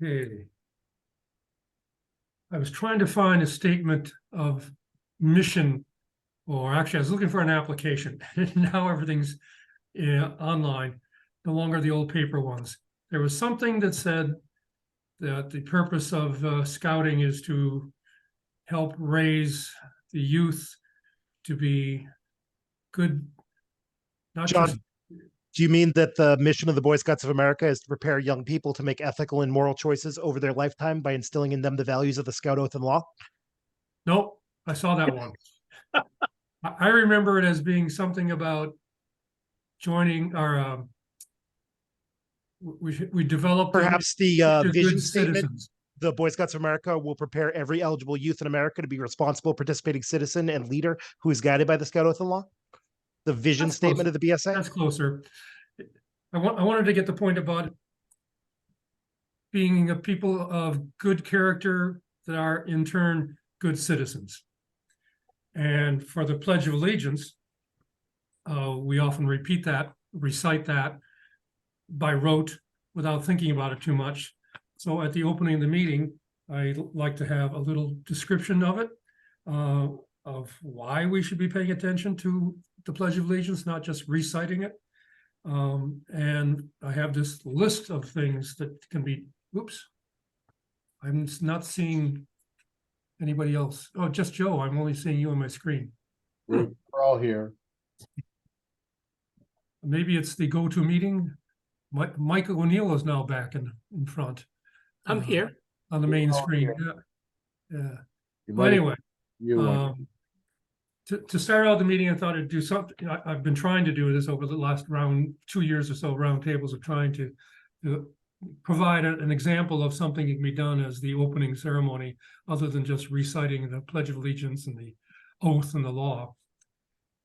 Okay. I was trying to find a statement of mission, or actually I was looking for an application. Now everything's online, no longer the old paper ones. There was something that said that the purpose of scouting is to help raise the youth to be good, not John, just. do you mean that the mission of the Boy Scouts of America is to prepare young people to make ethical and moral choices over their lifetime by instilling in them the values of the Scout Oath and Law? Nope, I saw that one. I remember it as being something about joining our, we developed Perhaps the good vision statement, citizens. the Boy Scouts of America will prepare every eligible youth in America to be a responsible, participating citizen and leader who is guided by the Scout Oath and Law. The vision That's statement closer. of the BSA. That's closer. I wanted to get the point about being a people of good character that are in turn good citizens. And for the Pledge of Allegiance, we often recite that by rote without thinking about it too much. So at the opening of the meeting, I like to have a little description of it, of why we should be paying attention to the Pledge of Allegiance, not just reciting it. And I have this list of things that can be, oops, I'm not seeing anybody else. Oh, just Joe. I'm only seeing you on my screen. We're all here. Maybe it's the go-to meeting. Michael O'Neill is now back in front. I'm here. On the main We're all screen. here. Yeah. Yeah. You Well, might- anyway, you want- to start out the meeting, I thought I'd do something. I've been trying to do this over the last 2 years or so, roundtables of trying to provide an example of something that can be done as the opening ceremony, other than just reciting the Pledge of Allegiance and the oath and the law.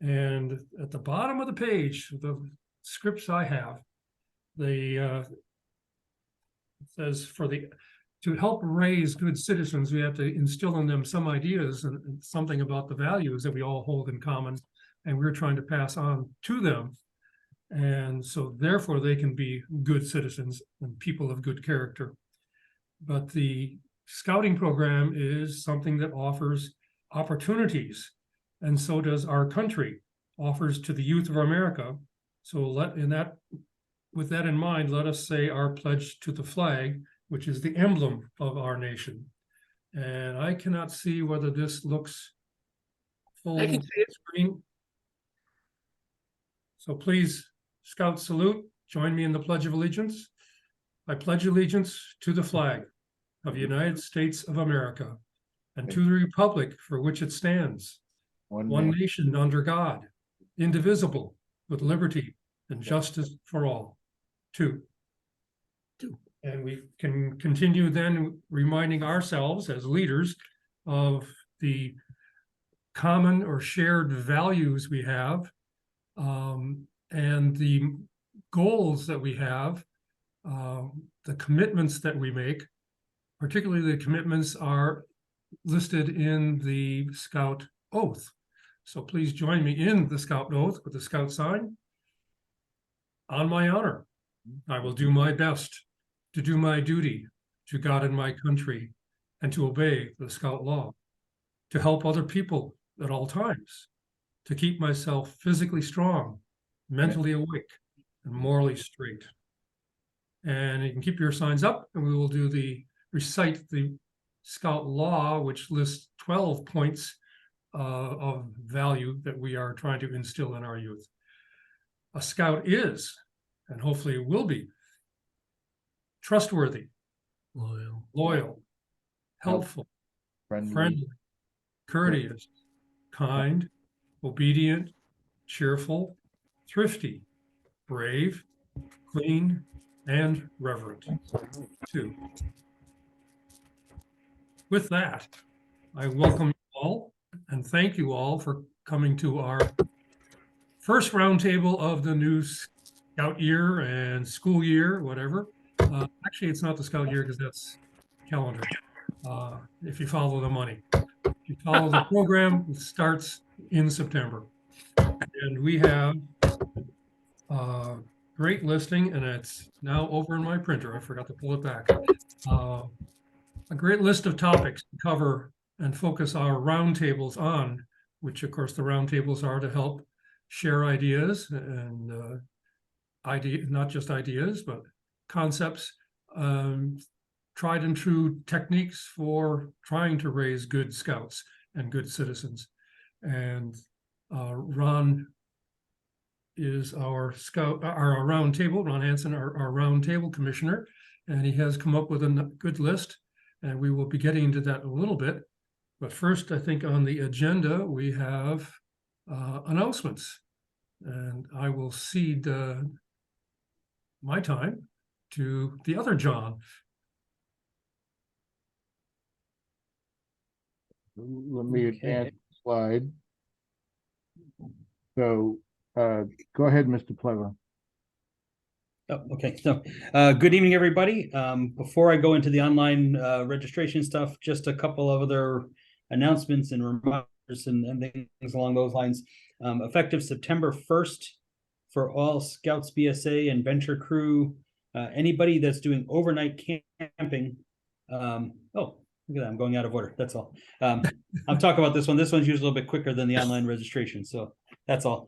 And at the bottom of the page, the scripts I have, it says to help raise good citizens, we have to instill in them some ideas and something about the values that we all hold in common, and we're trying to pass on to them. And so therefore they can be good citizens and people of good character. But the scouting program is something that offers opportunities, and so does our country offers to the youth of America. So with that in mind, let us say our pledge to the flag, which is the emblem of our nation. And I cannot see whether this looks full I can see it. screen. So please, Scout salute, join me in the Pledge of Allegiance. I pledge allegiance to the flag of the United States of America and to the republic for which it stands, one nation under God, indivisible, with liberty and justice for all. Two. And we can continue then reminding ourselves as leaders of the common or shared values we have, and the goals that we have, the commitments that we make. Particularly the commitments are listed in the Scout Oath. So please join me in the Scout Oath with the Scout sign. On my honor, I will do my best to do my duty to God and my country, and to obey the Scout law, to help other people at all times, to keep myself physically strong, mentally awake, and morally straight. And you can keep your signs up, and we will recite the Scout law, which lists 12 points of value that we are trying to instill in our youth. A Scout is, and hopefully will be, trustworthy, loyal, helpful, friendly, courteous, kind, obedient, cheerful, thrifty, brave, clean, and reverent. 2. With that, I welcome you all and thank you all for coming to our first roundtable of the new Scout year and school year, whatever. Actually, it's not the Scout year because that's calendar. If you follow the money, if you follow the program, it starts in September. And we have great listing, and it's now over in my printer. I forgot to pull it back. A great list of topics to cover and focus our roundtables on, which of course the roundtables are to help share ideas and not just ideas, but concepts, tried and true techniques for trying to raise good scouts and good citizens. And Ron is our roundtable, Ron Hansen, our roundtable commissioner, and he has come up with a good list, and we will be getting into that in a little bit. But first, I think on the agenda, we have announcements, and I will cede my time to the other John. Let me Okay. advance the slide. So, go ahead, Mr. Plever. Oh, okay. So, good evening, everybody. Before I go into the online registration stuff, just a couple of other announcements and reminders and things along those lines. Effective September 1st, for all Scouts, BSA, and Venture Crew, anybody that's doing overnight camping. Look at that, I'm going out of order. That's all. I'll talk about this one. This one's usually a little bit quicker than the online registration, so that's all.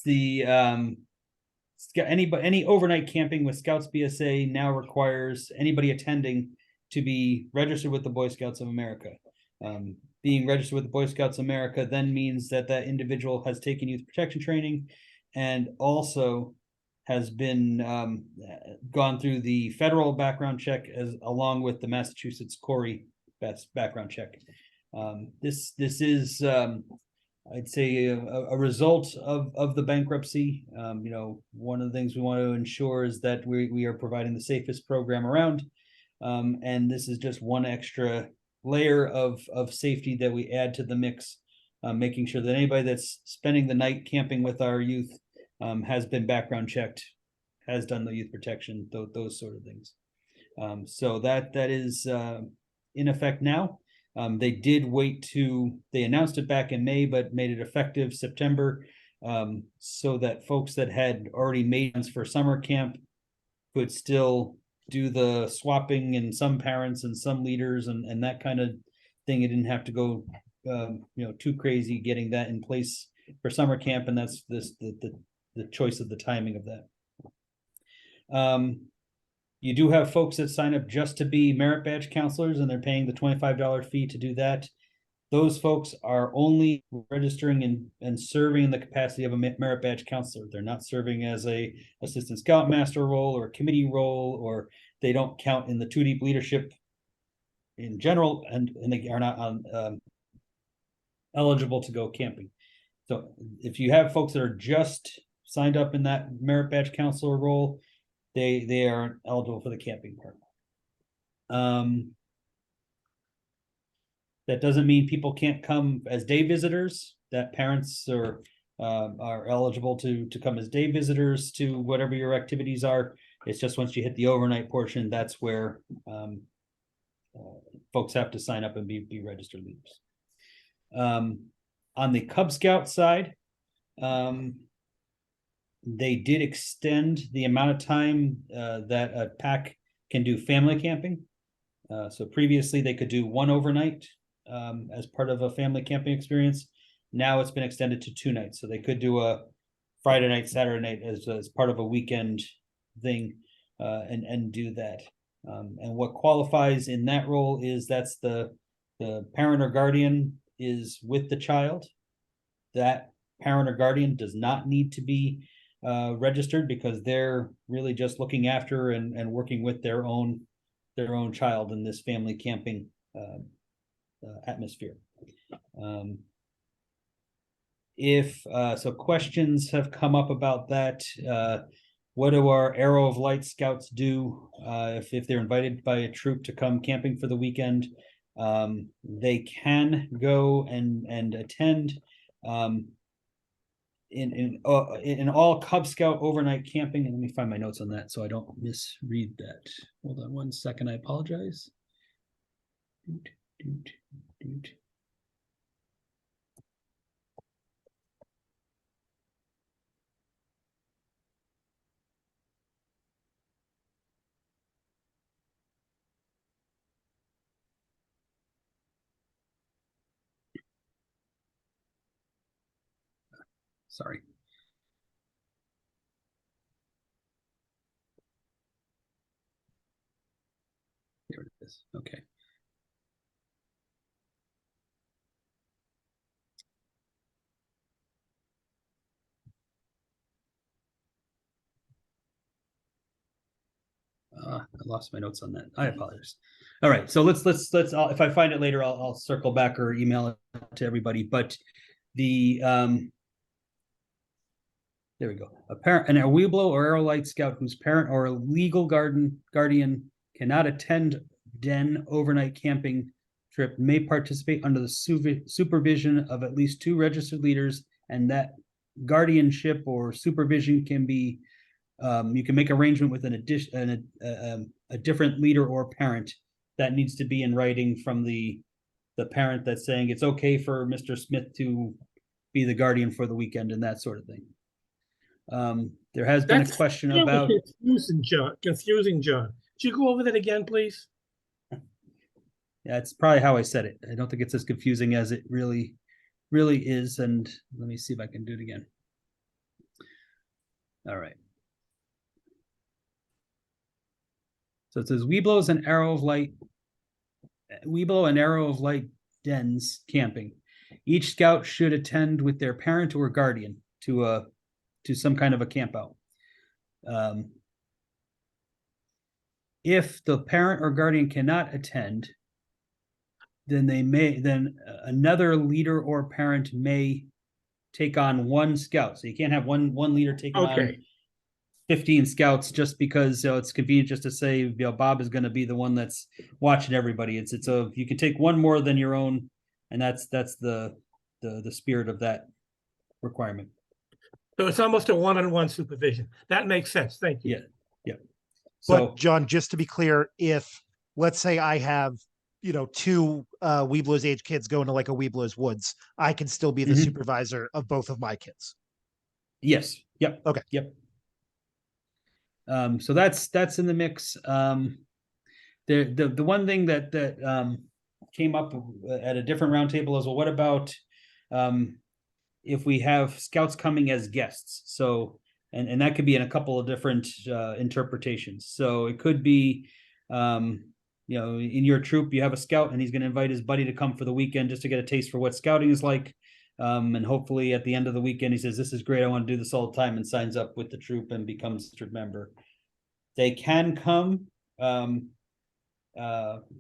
Any overnight camping with Scouts BSA now requires anybody attending to be registered with the Boy Scouts of America. Being registered with the Boy Scouts of America then means that that individual has taken youth protection training and also has been gone through the federal background check along with the Massachusetts Corey background check. This is I'd say a result of the bankruptcy. One of the things we want to ensure is that we are providing the safest program around, and this is just one extra layer of safety that we add to the mix, making sure that anybody that's spending the night camping with our youth has been background checked, has done the youth protection, those sort of things. So that is in effect now. They did they announced it back in May, but made it effective September, so that folks that had already made plans for summer camp could still do the swapping, and some parents and some leaders and that kind of thing. It didn't have to go too crazy getting that in place for summer camp, and that's the choice of the timing of that. You do have folks that sign up just to be merit badge counselors, and they're paying the $25 fee to do that. Those folks are only registering and serving in the capacity of a merit badge counselor. They're not serving as a assistant scoutmaster role or a committee role, or they don't count in the 2 Deep leadership in general, and they are not eligible to go camping. So if you have folks that are just signed up in that merit badge counselor role, they aren't eligible for the camping part. That doesn't mean people can't come as day visitors. That parents are eligible to come as day visitors to whatever your activities are. It's just once you hit the overnight portion, that's where folks have to sign up and be registered leaders. On the Cub Scout side, they did extend the amount of time that a pack can do family camping. So previously they could do one overnight as part of a family camping experience. Now it's been extended to 2 nights. So they could do a Friday night, Saturday night as part of a weekend thing and do that. And what qualifies in that role is that's the parent or guardian is with the child. That parent or guardian does not need to be registered, because they're really just looking after and working with their own child in this family camping atmosphere. So questions have come up about that. What do our Arrow of Light Scouts do if they're invited by a troop to come camping for the weekend? They can go and attend. In all Cub Scout overnight camping, and let me find my notes on that so I don't misread that. Hold on one second, I apologize. Sorry. There it is. Okay. I lost my notes on that. I apologize. All right, so let's if I find it later, I'll circle back or email it to everybody. But the there we go. A parent, an Weeblo or Aerolite Scout whose parent or a legal guardian cannot attend den overnight camping trip may participate under the supervision of at least 2 registered leaders, and that guardianship or supervision can be you can make arrangement with a different leader or parent. That needs to be in writing from the parent that's saying it's okay for Mr. Smith to be the guardian for the weekend and that sort of thing. There has been a question about confusing, John. Could you go over that again, please? Yeah, it's probably how I said it. I don't think it's as confusing as it really is. And let me see if I can do it again. All right. So it says Weeblo and Arrow of Light dens camping. Each scout should attend with their parent or guardian to some kind of a camp out. If the parent or guardian cannot attend, then another leader or parent may take on 1 scout. So you can't have one leader taking on 15 scouts just because it's convenient just to say Bob is going to be the one that's watching everybody. It's you can take 1 more than your own, and that's the spirit of that requirement. So it's almost a one-on-one supervision. That makes sense. Thank you. Yeah. But John, just to be clear, if let's say I have 2 Weeblo's age kids going to like a Weeblo's Woods, I can still be the supervisor of both of my kids. Yes. Yep. Okay. Yep. So that's in the mix. The one thing that came up at a different roundtable is, well, what about if we have scouts coming as guests? So and that could be in a couple of different interpretations. So it could be in your troop you have a scout and he's going to invite his buddy to come for the weekend just to get a taste for what scouting is like. And hopefully at the end of the weekend, he says, this is great, I want to do this all the time, and signs up with the troop and becomes a troop member. They can come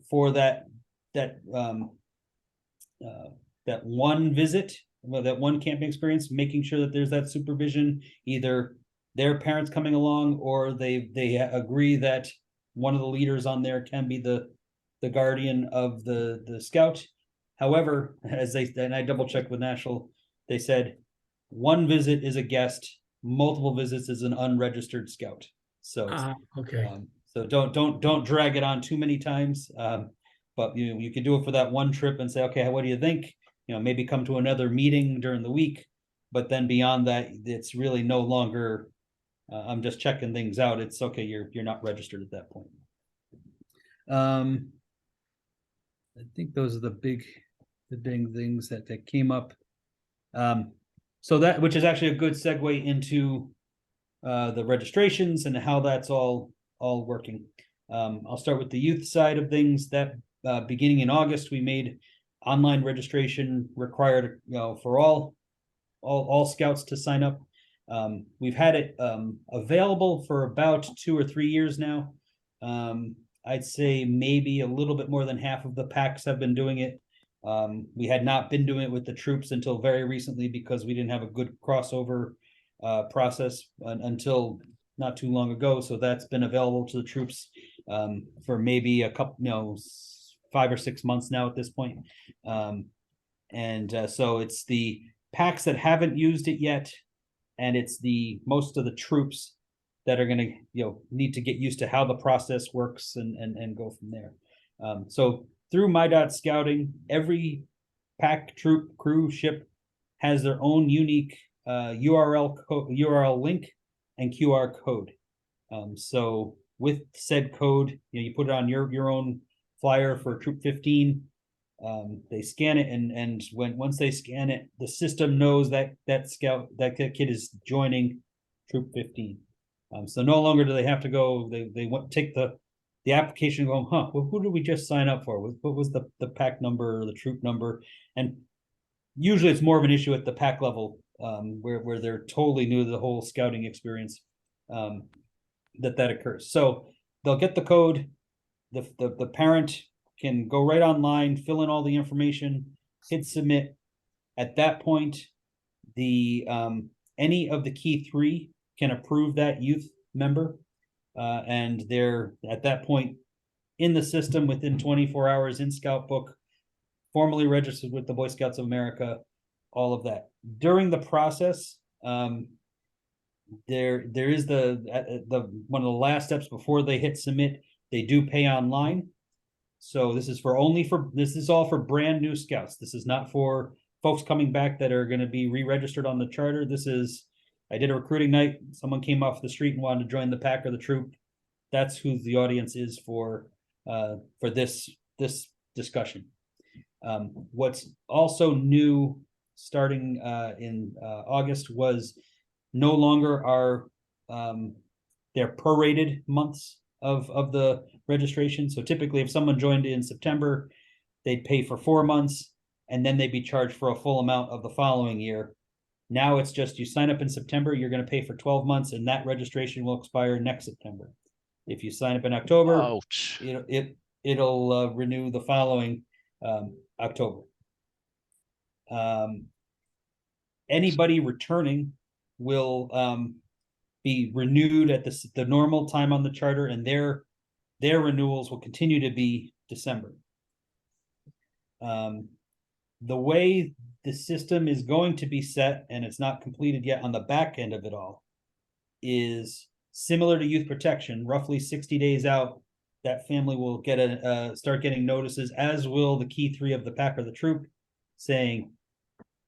for that one visit, that one camping experience, making sure that there's that supervision, either their parents coming along or they agree that one of the leaders on there can be the guardian of the scout. However, and I double checked with National, they said 1 visit is a guest, multiple visits is an unregistered scout. So okay. So don't drag it on too many times. But you can do it for that 1 trip and say, okay, what do you think? Maybe come to another meeting during the week. But then beyond that, it's really no longer I'm just checking things out. It's okay, you're not registered at that point. I think those are the big things that came up. So that, which is actually a good segue into the registrations and how that's all working. I'll start with the youth side of things. That beginning in August, we made online registration required, for all scouts to sign up. We've had it available for about 2 or 3 years now. I'd say maybe a little bit more than half of the packs have been doing it. We had not been doing it with the troops until very recently because we didn't have a good crossover process until not too long ago. So that's been available to the troops for maybe a couple, 5 or 6 months now at this point. So it's the packs that haven't used it yet, and it's most of the troops that are going to need to get used to how the process works and go from there. So through MyDot Scouting, every pack, troop, crew, ship has their own unique URL link and QR code. So with said code, you put it on your own flyer for Troop 15. They scan it, and once they scan it, the system knows that that kid is joining Troop 15. So no longer do they have to go. They take the application and go, well, who did we just sign up for? What was the pack number or the troop number? And usually it's more of an issue at the pack level, where they're totally new to the whole scouting experience, that occurs. So they'll get the code. The parent can go right online, fill in all the information, hit submit. At that point, the any of the key 3 can approve that youth member, and they're at that point in the system within 24 hours in Scout Book, formally registered with the Boy Scouts of America, all of that. During the process, there is the one of the last steps before they hit submit. They do pay online. So this is all for brand new scouts. This is not for folks coming back that are going to be re-registered on the charter. I did a recruiting night. Someone came off the street and wanted to join the pack or the troop. That's who the audience is for this discussion. What's also new starting in August was no longer are their prorated months of the registration. So typically if someone joined in September, they'd pay for 4 months and then they'd be charged for a full amount of the following year. Now it's just you sign up in September, you're going to pay for 12 months and that registration will expire next September. If you sign up in October, Ouch. it'll renew the following October. Anybody returning will be renewed at the normal time on the charter, and their renewals will continue to be December. The way the system is going to be set, and it's not completed yet on the back end of it all, is similar to youth protection. Roughly 60 days out, that family will get start getting notices, as will the key 3 of the pack or the troop, saying,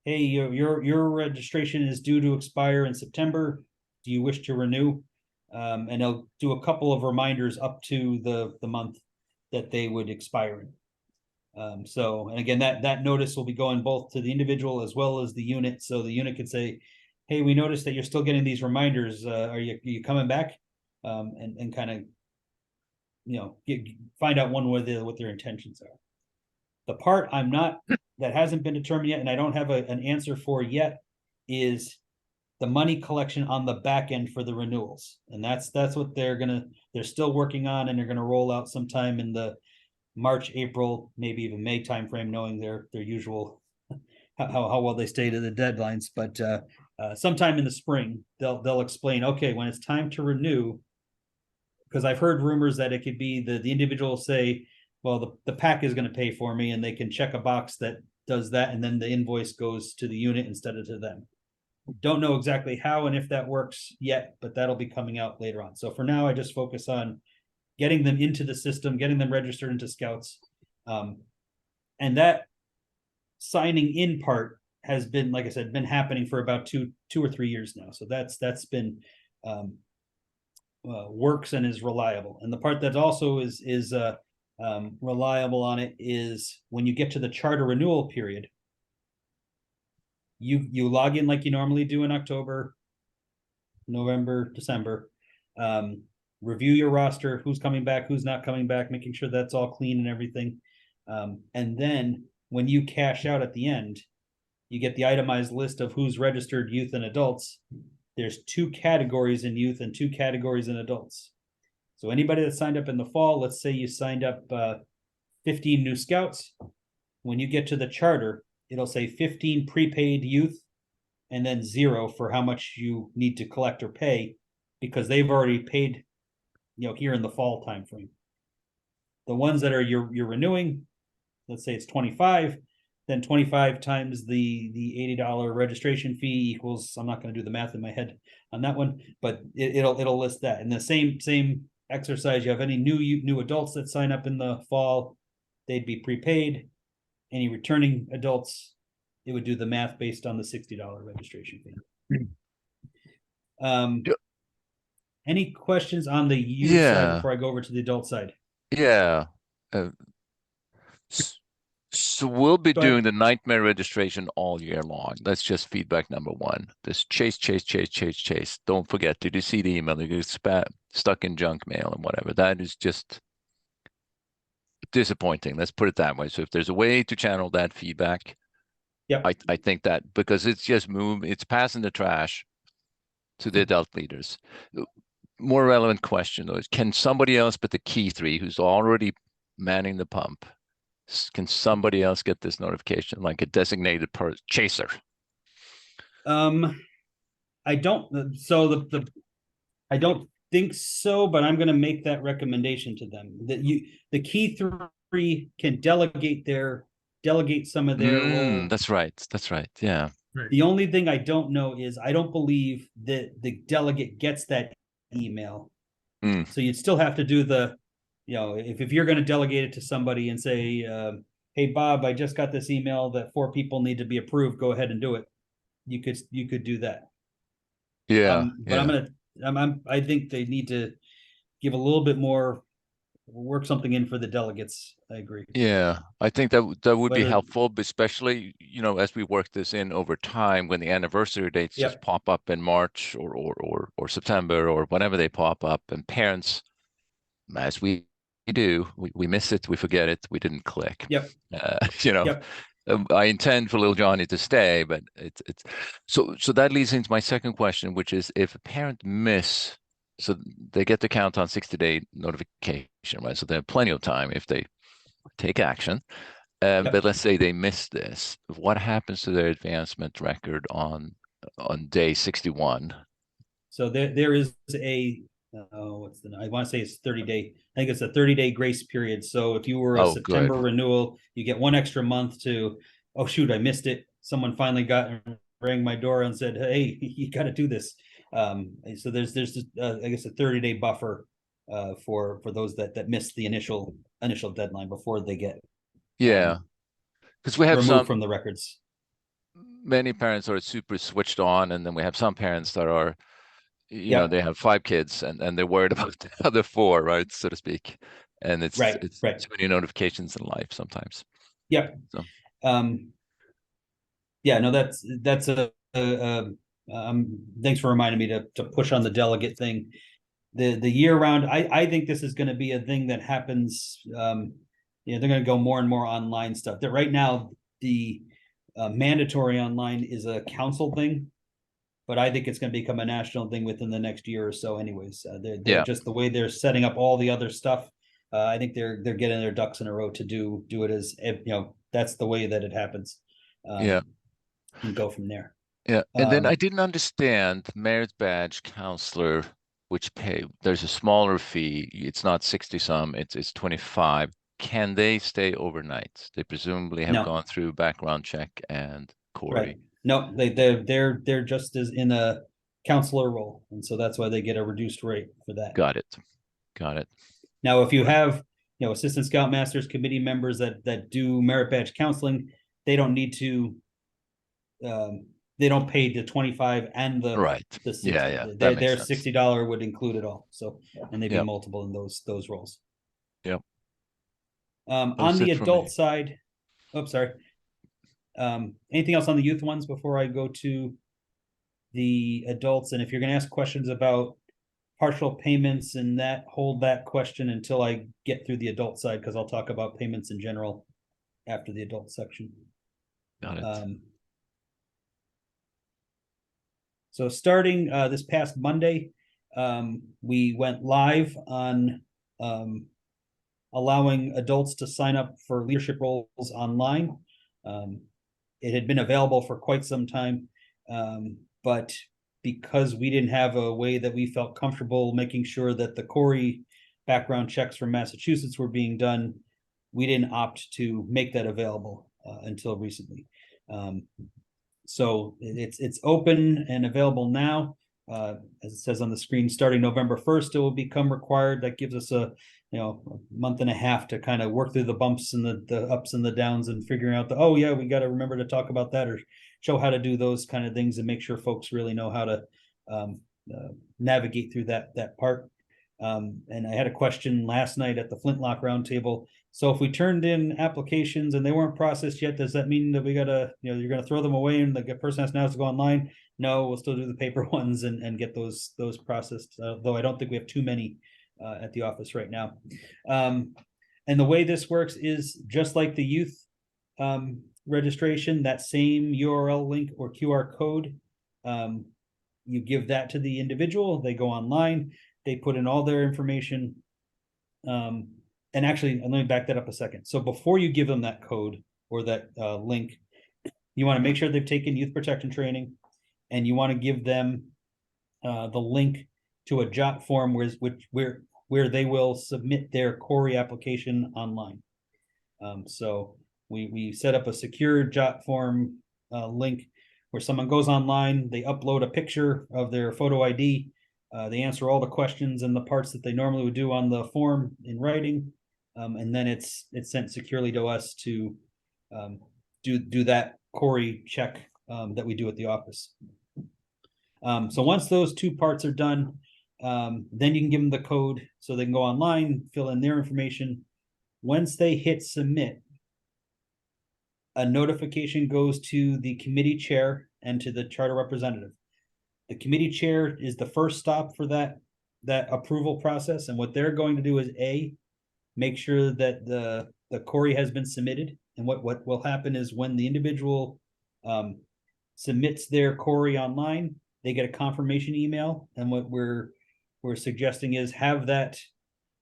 hey, your registration is due to expire in September. Do you wish to renew? And they'll do a couple of reminders up to the month that they would expire in. And again, that notice will be going both to the individual as well as the unit. So the unit could say, hey, we noticed that you're still getting these reminders. Are you coming back? And kind of, find out what their intentions are. The part that hasn't been determined yet, and I don't have an answer for yet, is the money collection on the back end for the renewals. And that's what they're still working on, and they're gonna roll out sometime in the March, April, maybe even May timeframe, knowing their usual how well they stay to the deadlines. But sometime in the spring, they'll explain, okay, when it's time to renew, because I've heard rumors that it could be the individual say, well, the pack is going to pay for me, and they can check a box that does that, and then the invoice goes to the unit instead of to them. Don't know exactly how and if that works yet, but that'll be coming out later on. So for now, I just focus on getting them into the system, getting them registered into Scouts. And that signing in part has been, like I said, been happening for about two or 3 years now. So that's been works and is reliable. And the part that also is reliable on it is when you get to the charter renewal period, you log in like you normally do in October, November, December, review your roster, who's coming back, who's not coming back, making sure that's all clean and everything. And then when you cash out at the end, you get the itemized list of who's registered youth and adults. There's 2 categories in youth and 2 categories in adults. So anybody that signed up in the fall, let's say you signed up 15 new Scouts. When you get to the charter, it'll say 15 prepaid youth and then 0 for how much you need to collect or pay, because they've already paid, here in the fall timeframe. The ones that are you're renewing, let's say it's 25, then 25 times the $80 registration fee equals, I'm not going to do the math in my head on that one, but it'll list that. And the same exercise, you have any new adults that sign up in the fall, they'd be prepaid. Any returning adults, it would do the math based on the $60 registration fee. Any questions on the youth side before I go over to the adult side? Yeah. So we'll be Go ahead. doing the nightmare registration all year long. That's just feedback number one. This chase. Don't forget, did you see the email? You get stuck in junk mail and whatever. That is just disappointing. Let's put it that way. So if there's a way to channel that feedback, Yep. I think that, because it's just it's passing the trash to the adult leaders. More relevant question though is, can somebody else but the key three who's already manning the pump, can somebody else get this notification, like a designated chaser? I don't, so I don't think so, but I'm gonna make that recommendation to them, that the key three can delegate some of their role. That's right. Yeah. The only thing I don't know is, I don't believe that the delegate gets that email. So you'd still have to do if you're going to delegate it to somebody and say, hey, Bob, I just got this email that 4 people need to be approved. Go ahead and do it. You could do that. Yeah. But I think they need to give a little bit more, work something in for the delegates. I agree. Yeah, I think that would be Whether- helpful, but especially, as we work this in over time, when the anniversary dates just Yep. pop up in March or September or whenever they pop up, and parents, as we do, we miss it, we forget it, we didn't click. Yep. Yep. I intend for little Johnny to stay, but it's so that leads into my second question, which is, if a parent so they get the count on 60-day notification, right? So they have plenty of time if they take action. Yep. But let's say they miss this. What happens to their advancement record on day 61? So there is I want to say it's 30-day. I think it's a 30-day grace period. So if you were a September renewal, you get 1 extra month to, oh shoot, I missed it. Someone finally rang my door and said, hey, you got to do this. So there's I guess a 30-day buffer for those that missed the initial deadline before they get because we have removed from the records. Many parents are super switched on, and then we have some parents that are, Yep. they have 5 kids and they're worried about the other 4, right, so to speak, and it's Right. too many notifications in life sometimes. Yep. So. Yeah, no, that's thanks for reminding me to push on the delegate thing. The year round, I think this is going to be a thing that happens. They're going to go more and more online stuff. That right now the mandatory online is a council thing, but I think it's going to become a national thing within the next year or so. Anyways, they're just the way they're setting up all the other stuff. I think they're getting their ducks in a row to do it as that's the way that it happens. And go from there. Yeah, and then I didn't understand merit badge counselor, which there's a smaller fee. It's not 60 some, it's 25. Can they stay overnight? They presumably have gone through background check and Corey. Right. No, they're just as in a counselor role, and so that's why they get a reduced rate for that. Got it. Now, if you have assistant scoutmasters, committee members that do merit badge counseling, they don't need to. They don't pay the 25 and the right. The 60. Yeah. Their $60 would include it all. So, and they'd be multiple in those roles. Yep. On the adult side, sorry. Anything else on the youth ones before I go to the adults? And if you're going to ask questions about partial payments and that, hold that question until I get through the adult side, because I'll talk about payments in general after the adult section. Got it. So starting this past Monday, we went live on allowing adults to sign up for leadership roles online. It had been available for quite some time, but because we didn't have a way that we felt comfortable making sure that the Corey background checks from Massachusetts were being done, we didn't opt to make that available until recently. So it's open and available now. As it says on the screen, starting November 1st, it will become required. That gives us a month and a half to kind of work through the bumps and the ups and the downs and figuring out we got to remember to talk about that or show how to do those kind of things and make sure folks really know how to navigate through that part. And I had a question last night at the Flintlock Roundtable. So if we turned in applications and they weren't processed yet, does that mean that we gotta, you're gonna throw them away and the person has to go online? No, we'll still do the paper ones and get those processed, though I don't think we have too many at the office right now. And the way this works is just like the youth registration, that same URL link or QR code. You give that to the individual, they go online, they put in all their information. And actually, let me back that up a second. So before you give them that code or that link, you want to make sure they've taken youth protection training, and you want to give them the link to a JOT form where they will submit their Corey application online. So we set up a secure JOT form link where someone goes online, they upload a picture of their photo ID, they answer all the questions and the parts that they normally would do on the form in writing, and then it's sent securely to us to do that Corey check that we do at the office. So once those two parts are done, then you can give them the code so they can go online, fill in their information. Once they hit submit, a notification goes to the committee chair and to the charter representative. The committee chair is the first stop for that approval process. And what they're going to do is make sure that the Corey has been submitted. And what will happen is when the individual submits their Corey online, they get a confirmation email. And what we're suggesting is have that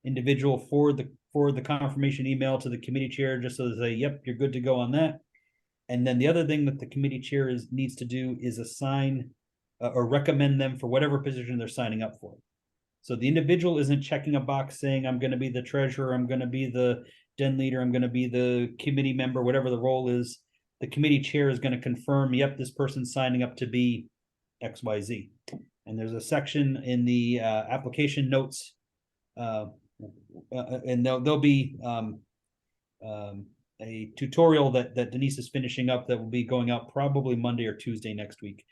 individual forward the confirmation email to the committee chair, just so they say, yep, you're good to go on that. And then the other thing that the committee chair needs to do is assign or recommend them for whatever position they're signing up for. So the individual isn't checking a box saying, I'm going to be the treasurer, I'm going to be the den leader, I'm going to be the committee member, whatever the role is. The committee chair is going to confirm, yep, this person's signing up to be XYZ. And there's a section in the application notes, and there'll be a tutorial that Denise is finishing up that will be going out probably Monday or Tuesday next week.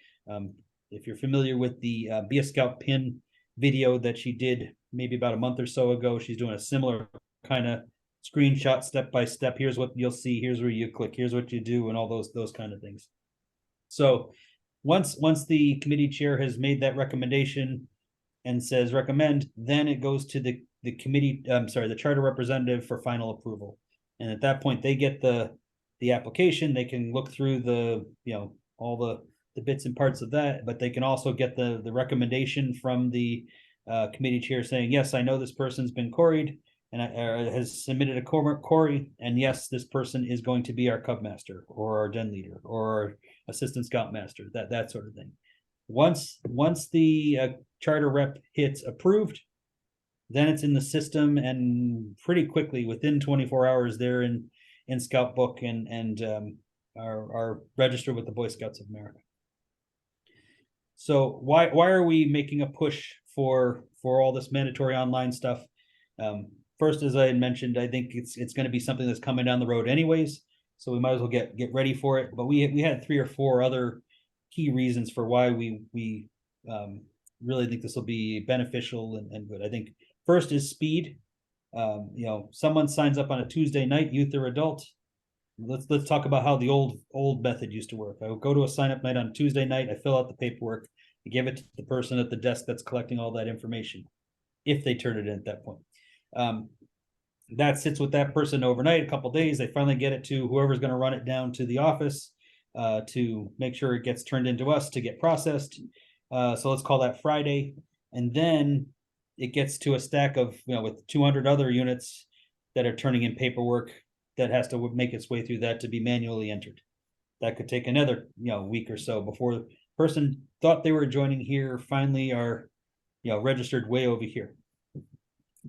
If you're familiar with the Be a Scout pin video that she did maybe about a month or so ago, she's doing a similar kind of screenshot step by step. Here's what you'll see, here's where you click, here's what you do, and all those kind of things. So once the committee chair has made that recommendation and says recommend, then it goes to the committee, the charter representative for final approval. And at that point, they get the application, they can look through all the bits and parts of that, but they can also get the recommendation from the committee chair saying, yes, I know this person's been Coreyed and has submitted a Corey, and yes, this person is going to be our Cub Master or our Den Leader or our Assistant Scout Master, that sort of thing. Once the charter rep hits approved, then it's in the system, and pretty quickly, within 24 hours, they're in Scout Book and are registered with the Boy Scouts of America. So why are we making a push for all this mandatory online stuff? First, as I had mentioned, I think it's going to be something that's coming down the road anyways, so we might as well get ready for it. But we had 3 or 4 other key reasons for why we really think this will be beneficial and good. I think first is speed. Someone signs up on a Tuesday night, youth or adult. Let's talk about how the old method used to work. I would go to a sign up night on Tuesday night. I fill out the paperwork. I give it to the person at the desk that's collecting all that information, if they turn it in at that point. That sits with that person overnight, a couple days. They finally get it to whoever's going to run it down to the office to make sure it gets turned into us to get processed. So let's call that Friday, and then it gets to a stack of with 200 other units that are turning in paperwork that has to make its way through that to be manually entered. That could take another week or so before the person thought they were joining here finally are registered way over here.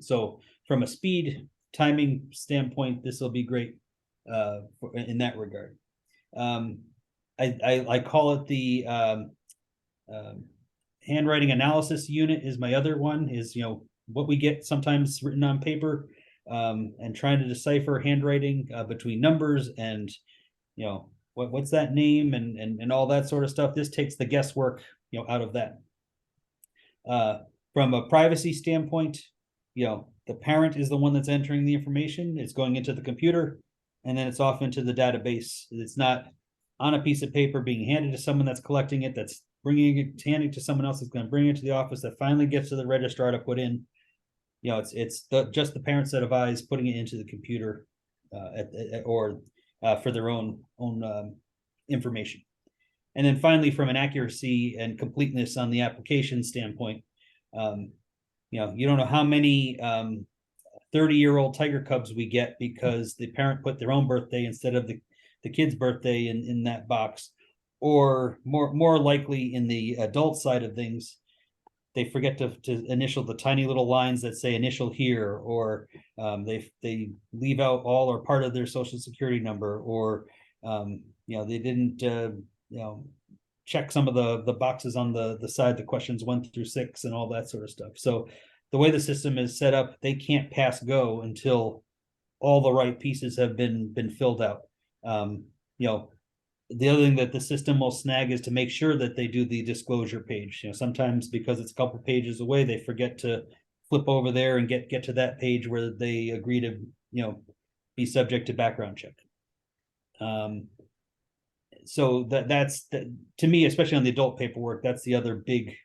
So from a speed timing standpoint, this will be great in that regard. I call it the handwriting analysis unit is my other one, is what we get sometimes written on paper, and trying to decipher handwriting between numbers and what's that name and all that sort of stuff. This takes the guesswork out of that. From a privacy standpoint, the parent is the one that's entering the information. It's going into the computer, and then it's off into the database. It's not on a piece of paper being handed to someone that's collecting it, that's bringing it, handing it to someone else that's going to bring it to the office, that finally gets to the registrar to put in. It's just the parent set of eyes putting it into the computer, for their own information. And then finally, from an accuracy and completeness on the application standpoint, you don't know how many 30-year-old tiger cubs we get because the parent put their own birthday instead of the kid's birthday in that box, or more likely in the adult side of things, they forget to initial the tiny little lines that say initial here, or they leave out all or part of their social security number, or they didn't check some of the boxes on the side, the questions 1 through 6 and all that sort of stuff. So the way the system is set up, they can't pass go until all the right pieces have been filled out. The other thing that the system will snag is to make sure that they do the disclosure page. Sometimes because it's a couple pages away, they forget to flip over there and get to that page where they agree to, be subject to background check. So that's to me, especially on the adult paperwork, that's the other big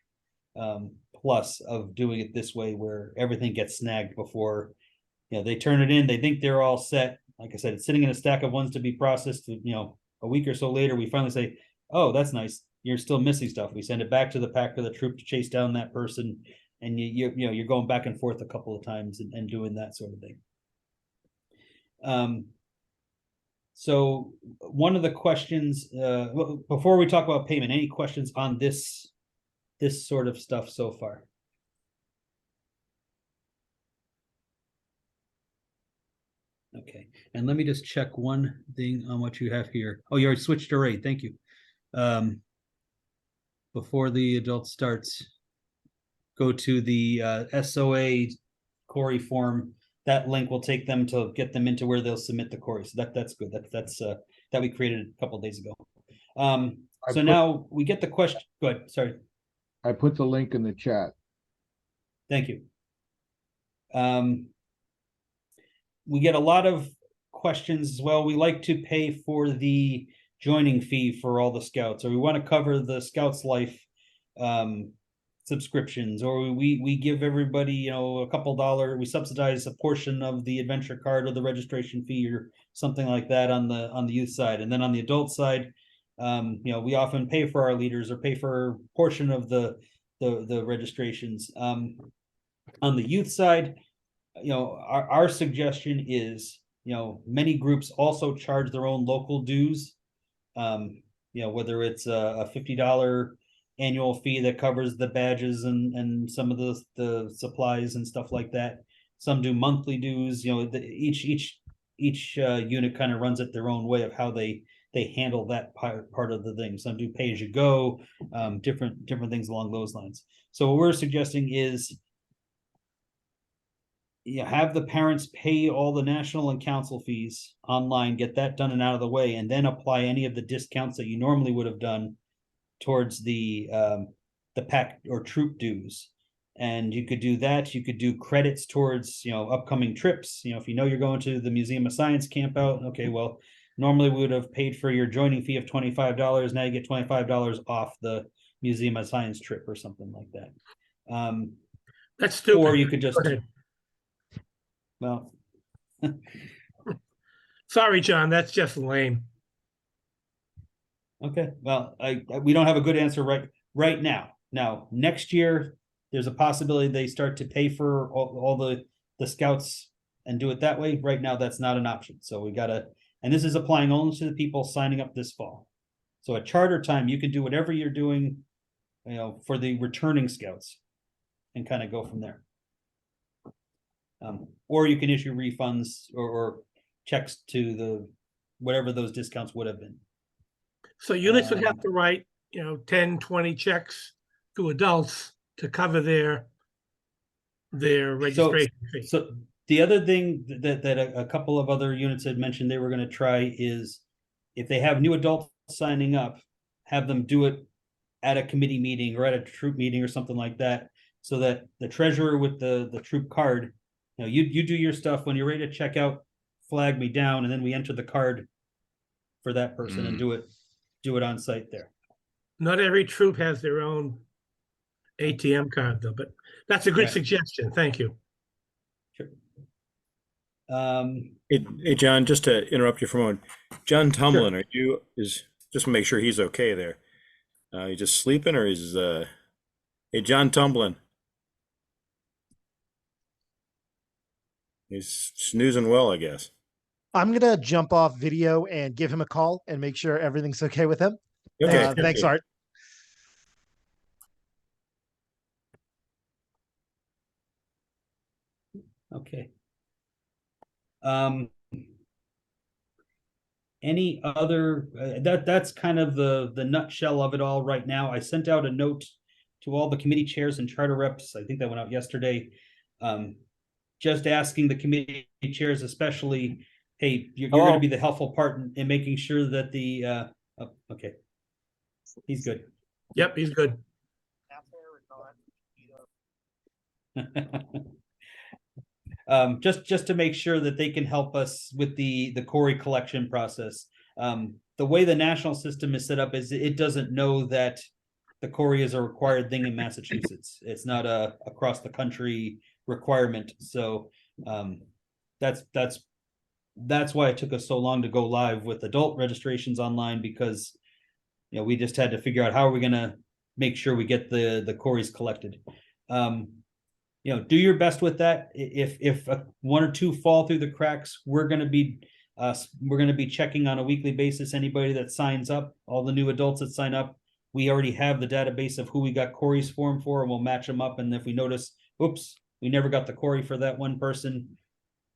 plus of doing it this way, where everything gets snagged before they turn it in. They think they're all set. Like I said, it's sitting in a stack of ones to be processed. A week or so later, we finally say, "Oh, that's nice. You're still missing stuff." We send it back to the pack or the troop to chase down that person, and you're going back and forth a couple of times and doing that sort of thing. So one of the questions, before we talk about payment, any questions on this sort of stuff so far? Okay, and let me just check one thing on what you have here. Oh, you already switched to rate. Thank you. Before the adult starts, go to the SOA query form. That link will take them to get them into where they'll submit the query. So that's good. That's that we created a couple of days ago. So now we get the question. Go ahead. Sorry. I put the link in the chat. Thank you. We get a lot of questions as well. We like to pay for the joining fee for all the scouts, or we want to cover the Scouts Life subscriptions, or we give everybody a couple $, we subsidize a portion of the adventure card or the registration fee or something like that on the youth side. And then on the adult side, we often pay for our leaders or pay for a portion of the registrations. On the youth side, our suggestion is, many groups also charge their own local dues. Whether it's a $50 annual fee that covers the badges and some of the supplies and stuff like that. Some do monthly dues. Each unit kind of runs it their own way of how they handle that part of the thing. Some do pay as you go, different things along those lines. So what we're suggesting is, have the parents pay all the national and council fees online, get that done and out of the way, and then apply any of the discounts that you normally would have done towards the pack or troop dues. And you could do that. You could do credits towards upcoming trips. If you're going to the Museum of Science camp out, okay, well, normally we would have paid for your joining fee of $25. Now you get $25 off the Museum of Science trip or something like that. That's stupid. Or you could just, Go ahead. well, Sorry, John, that's just lame. okay, well, we don't have a good answer right now. Now, next year, there's a possibility they start to pay for all the scouts and do it that way. Right now, that's not an option. So we gotta, and this is applying only to the people signing up this fall. So at charter time, you can do whatever you're doing, for the returning scouts, and kind of go from there. Or you can issue refunds or checks to the whatever those discounts would have been. So units would have to write, 10, 20 checks to adults to cover their registration fee. So the other thing that a couple of other units had mentioned they were going to try is, if they have new adults signing up, have them do it at a committee meeting or at a troop meeting or something like that, so that the treasurer with the troop card you do your stuff. When you're ready to check out, flag me down, and then we enter the card for that person and do it on site there. Not every troop has their own ATM card though, but that's a good Right. suggestion. Thank you. Sure. Hey, John, just to interrupt you for a moment. John Tumlin, just to make sure he's okay there. You just sleeping or hey, John Tumblin. He's snoozing well, I guess. I'm gonna jump off video and give him a call and make sure everything's okay with him. Okay. Thanks, okay. Art. Okay. Any other that's kind of the nutshell of it all right now. I sent out a note to all the committee chairs and charter reps. I think that went out yesterday. Just asking the committee chairs, especially, hey, you're going to be the helpful part in making sure that the okay, he's good. Yep, he's good. Just to make sure that they can help us with the Corey collection process. The way the national system is set up is it doesn't know that the Corey is a required thing in Massachusetts. It's not a across the country requirement. So that's why it took us so long to go live with adult registrations online, because we just had to figure out how are we going to make sure we get the Corys collected. Do your best with that. If one or two fall through the cracks, we're going to be checking on a weekly basis anybody that signs up, all the new adults that sign up. We already have the database of who we got Corey's form for, and we'll match them up. And if we notice, oops, we never got the Corey for that one person,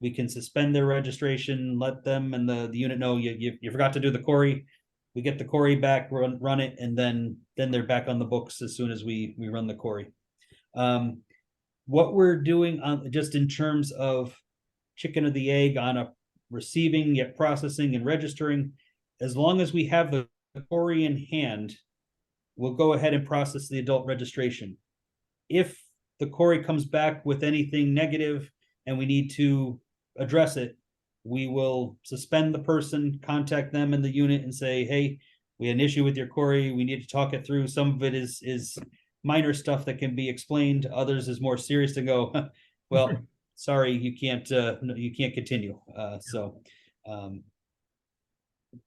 we can suspend their registration, let them and the unit know you forgot to do the Corey. We get the Corey back, run it, and then they're back on the books as soon as we run the Corey. What we're doing on just in terms of chicken or the egg on a receiving, yet processing and registering, as long as we have the Corey in hand, we'll go ahead and process the adult registration. If the Corey comes back with anything negative and we need to address it, we will suspend the person, contact them in the unit and say, hey, we had an issue with your Corey. We need to talk it through. Some of it is minor stuff that can be explained. Others is more serious to go, well, sorry, you can't continue. So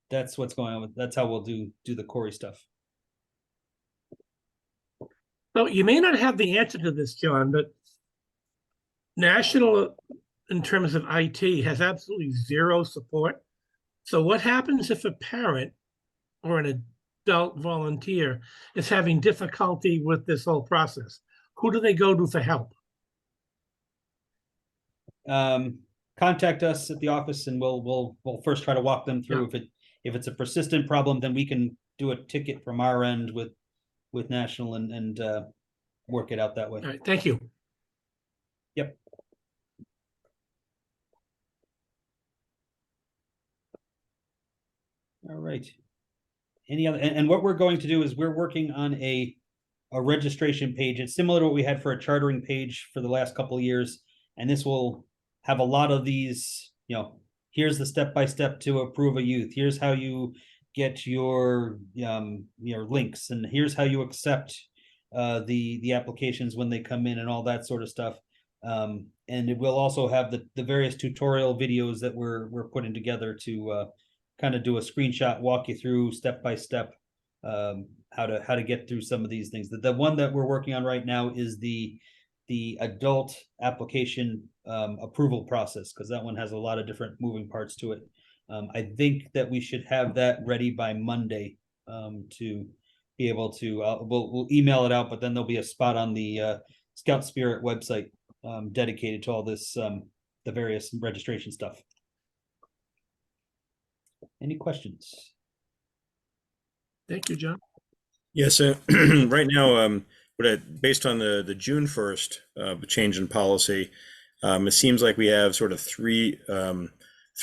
that's what's going on. That's how we'll do the Corey stuff. So you may not have the answer to this, John, but national, in terms of IT, has absolutely zero support. So what happens if a parent or an adult volunteer is having difficulty with this whole process? Who do they go to for help? Contact us at the office, and we'll first try to walk them through. Yeah. If it's a persistent problem, then we can do a ticket from our end with national and work it out that way. All right, thank you. Yep. All right. Any other, and what we're going to do is we're working on a registration page. It's similar to what we had for a chartering page for the last couple of years. And this will have a lot of these, here's the step-by-step to approve a youth. Here's how you get your links, and here's how you accept the applications when they come in and all that sort of stuff. And it will also have the various tutorial videos that we're putting together to kind of do a screenshot, walk you through step by step how to get through some of these things. The one that we're working on right now is the adult application approval process, because that one has a lot of different moving parts to it. I think that we should have that ready by Monday to be able to. We'll email it out, but then there'll be a spot on the Scout Spirit website dedicated to all this, the various registration stuff. Any questions? Thank you, John. Yes, right now, based on the June 1st change in policy, it seems like we have sort of three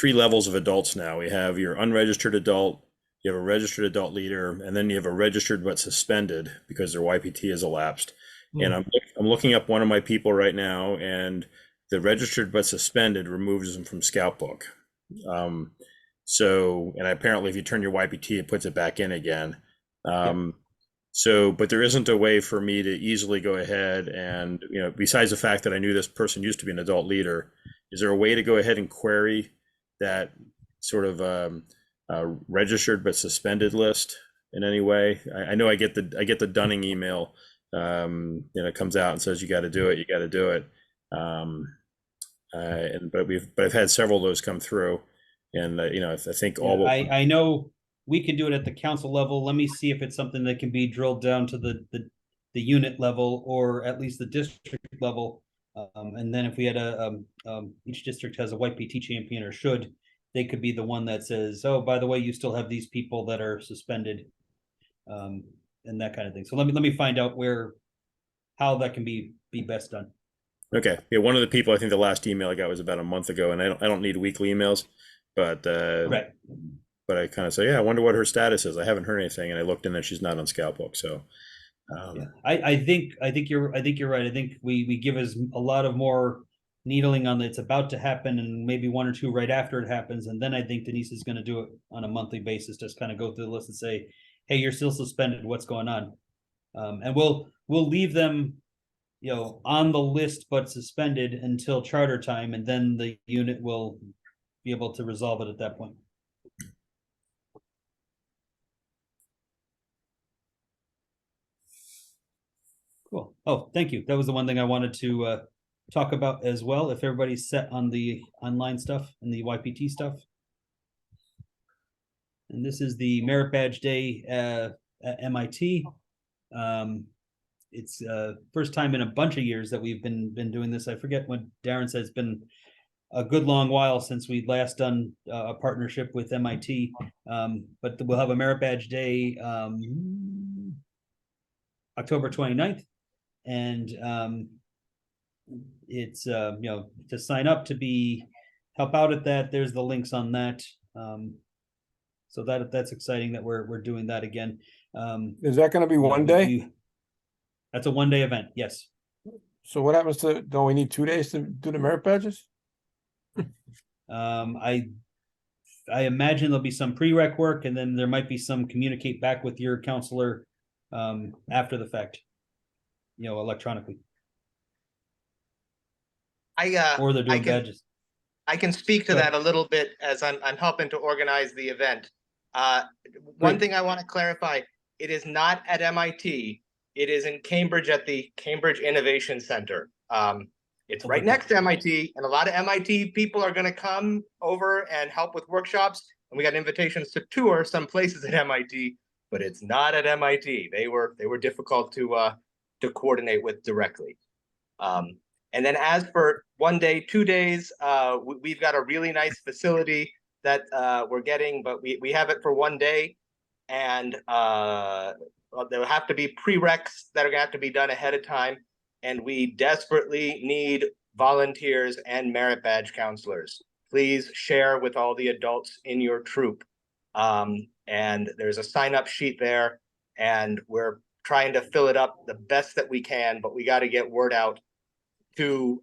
levels of adults now. We have your unregistered adult, you have a registered adult leader, and then you have a registered but suspended because their YPT has elapsed. And I'm looking up one of my people right now, and the registered but suspended removes them from Scout Book. So, and apparently if you turn your YPT, it puts it back in again. So, but there isn't a way for me to easily go ahead and, besides the fact that I knew this person used to be an adult leader, is there a way to go ahead and query that sort of registered but suspended list in any way? I know I get the Dunning email, it comes out and says you got to do it, you got to do it. But I've had several of those come through, and I think all. I know we can do it at the council level. Let me see if it's something that can be drilled down to the unit level, or at least the district level. And then if we had each district has a YPT champion, or should, they could be the one that says, oh, by the way, you still have these people that are suspended, and that kind of thing. So let me find out how that can be best done. Okay. Yeah. One of the people, I think the last email I got was about a month ago, and I don't need weekly emails, but Right. But I kind of say, yeah, I wonder what her status is. I haven't heard anything, and I looked in there, she's not on Scout Book. So, Yeah, I think you're right. I think we give us a lot of more needling on it's about to happen, and maybe one or two right after it happens, and then I think Denise is going to do it on a monthly basis, just kind of go through the list and say, hey, you're still suspended, what's going on? And we'll leave them, on the list but suspended until charter time, and then the unit will be able to resolve it at that point. Cool. Oh, thank you. That was the one thing I wanted to talk about as well. If everybody's set on the online stuff and the YPT stuff. And this is the Merit Badge Day at MIT. It's first time in a bunch of years that we've been doing this. I forget what Darren said. It's been a good long while since we last done a partnership with MIT. But we'll have a Merit Badge Day October 29th. And it's to sign up to help out at that. There's the links on that. So that's exciting that we're doing that again. Is that going to be one day? That's a 1-day event. Yes. So what happens don't we need 2 days to do the merit badges? I imagine there'll be some prereq work, and then there might be some communicate back with your counselor after the fact, electronically. Or they're doing badges. I can speak to that a little bit as I'm helping to organize the event. One thing I want to clarify, it is not at MIT. It is in Cambridge at the Cambridge Innovation Center. It's right next to MIT, and a lot of MIT people are going to come over and help with workshops. And we got invitations to tour some places at MIT, but it's not at MIT. They were difficult to coordinate with directly. And then as for 1 day, 2 days, we've got a really nice facility that we're getting, but we have it for 1 day, and there'll have to be prereqs that are going to have to be done ahead of time. And we desperately need volunteers and merit badge counselors. Please share with all the adults in your troop. And there's a sign-up sheet there, and we're trying to fill it up the best that we can, but we got to get word out to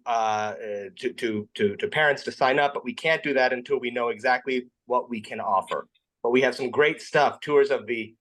parents to sign up, but we can't do that until we know exactly what we can offer. But we have some great stuff: tours of the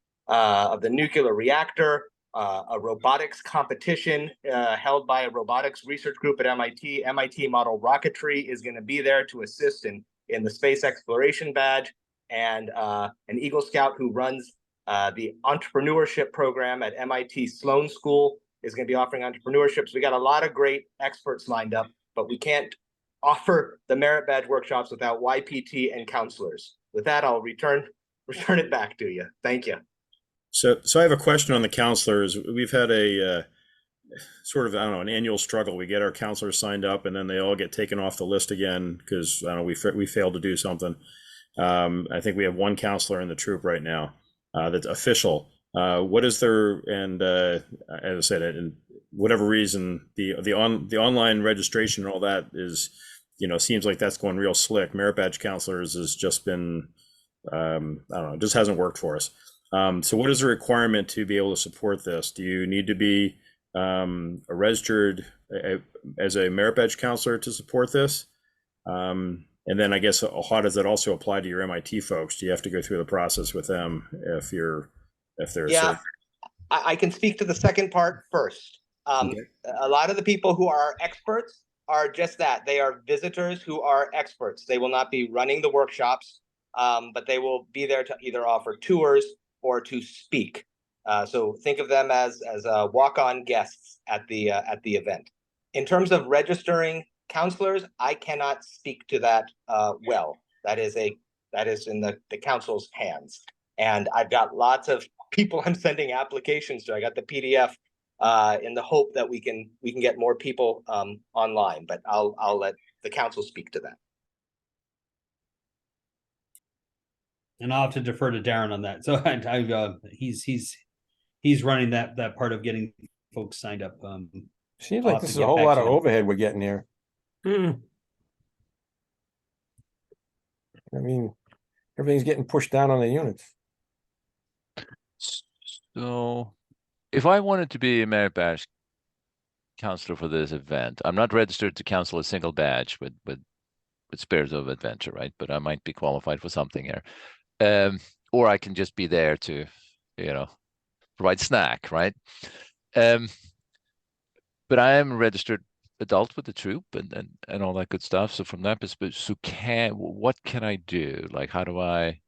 nuclear reactor, a robotics competition held by a robotics research group at MIT. MIT Model Rocketry is going to be there to assist in the space exploration badge, and an Eagle Scout who runs the entrepreneurship program at MIT Sloan School is going to be offering entrepreneurship. So we got a lot of great experts lined up, but we can't offer the merit badge workshops without YPT and counselors. With that, I'll return it back to you. Thank you. So I have a question on the counselors. We've had a sort of, an annual struggle. We get our counselors signed up, and then they all get taken off the list again because we failed to do something. I think we have one counselor in the troop right now that's official. What is their, and as I said, and whatever reason, the online registration and all that is, seems like that's going real slick. Merit badge counselors has just been, I don't know, it just hasn't worked for us. So what is the requirement to be able to support this? Do you need to be a registered as a merit badge counselor to support this? And then I guess how does that also apply to your MIT folks? Do you have to go through the process with them if they're Yeah, I can speak to the second part first. Okay. A lot of the people who are experts are just that. They are visitors who are experts. They will not be running the workshops, but they will be there to either offer tours or to speak. So think of them as walk-on guests at the event. In terms of registering counselors, I cannot speak to that well. That is in the council's hands. And I've got lots of people I'm sending applications to. I got the PDF in the hope that we can get more people online, but I'll let the council speak to that. And I'll have to defer to Darren on that. So he's running that part of getting folks signed up. Seems I'll like have this to is get a whole back lot to of him. overhead we're getting here. Hmm. I mean, everything's getting pushed down on the units. So if I wanted to be a merit badge counselor for this event, I'm not registered to counsel a single badge with Spirit of Adventure, right? But I might be qualified for something here. Or I can just be there to, provide snack, right? But I am a registered adult with the troop and all that good stuff. So from that perspective, what can I do? Like, how do I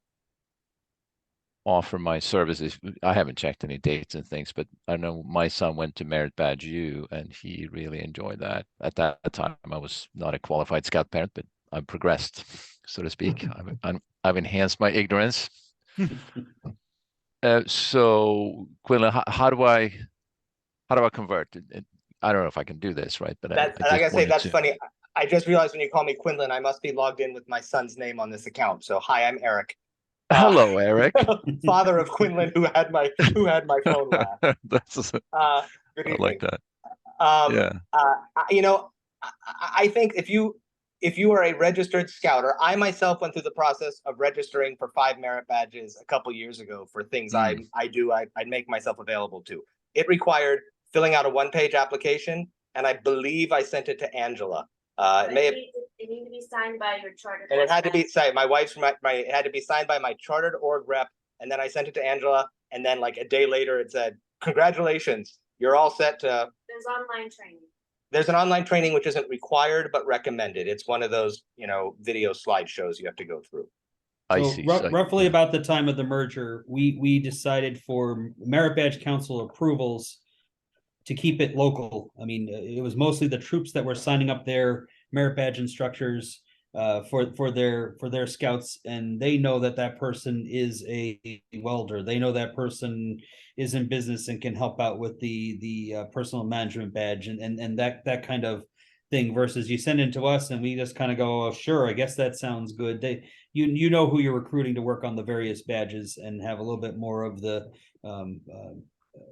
offer my services? I haven't checked any dates and things, but I know my son went to Merit Badge U and he really enjoyed that. At that time, I was not a qualified scout parent, but I've progressed, so to speak. I've enhanced my ignorance. So Quinlan, how do I convert? I don't know if I can do this, right? But I gotta say, that's funny. I just realized when you call me Quinlan, I must be logged in with my son's name on this account. So hi, I'm Eric. Hello, Eric. Father of Quinlan, who had my phone last. Good I evening. like that. Yeah. I think if you are a registered scouter, I myself went through the process of registering for 5 merit badges a couple years ago for things I'd make myself available to. It required filling out a 1-page application, and I believe I sent it to Angela. It need to be signed by your chartered. And it had to be signed. My wife's it had to be signed by my chartered org rep, and then I sent it to Angela, and then like a day later it said, "Congratulations, you're all set to." There's online training. There's an online training which isn't required but recommended. It's one of those, video slideshows you have to go through. I So see. roughly about the time of the merger, we decided for Merit Badge Council approvals to keep it local. I mean, it was mostly the troops that were signing up their merit badge instructors for their scouts, and they know that person is a welder. They know that person is in business and can help out with the personal management badge and that kind of thing. Versus you send it to us and we just kind of go, oh, sure, I guess that sounds good. You know who you're recruiting to work on the various badges and have a little bit more of the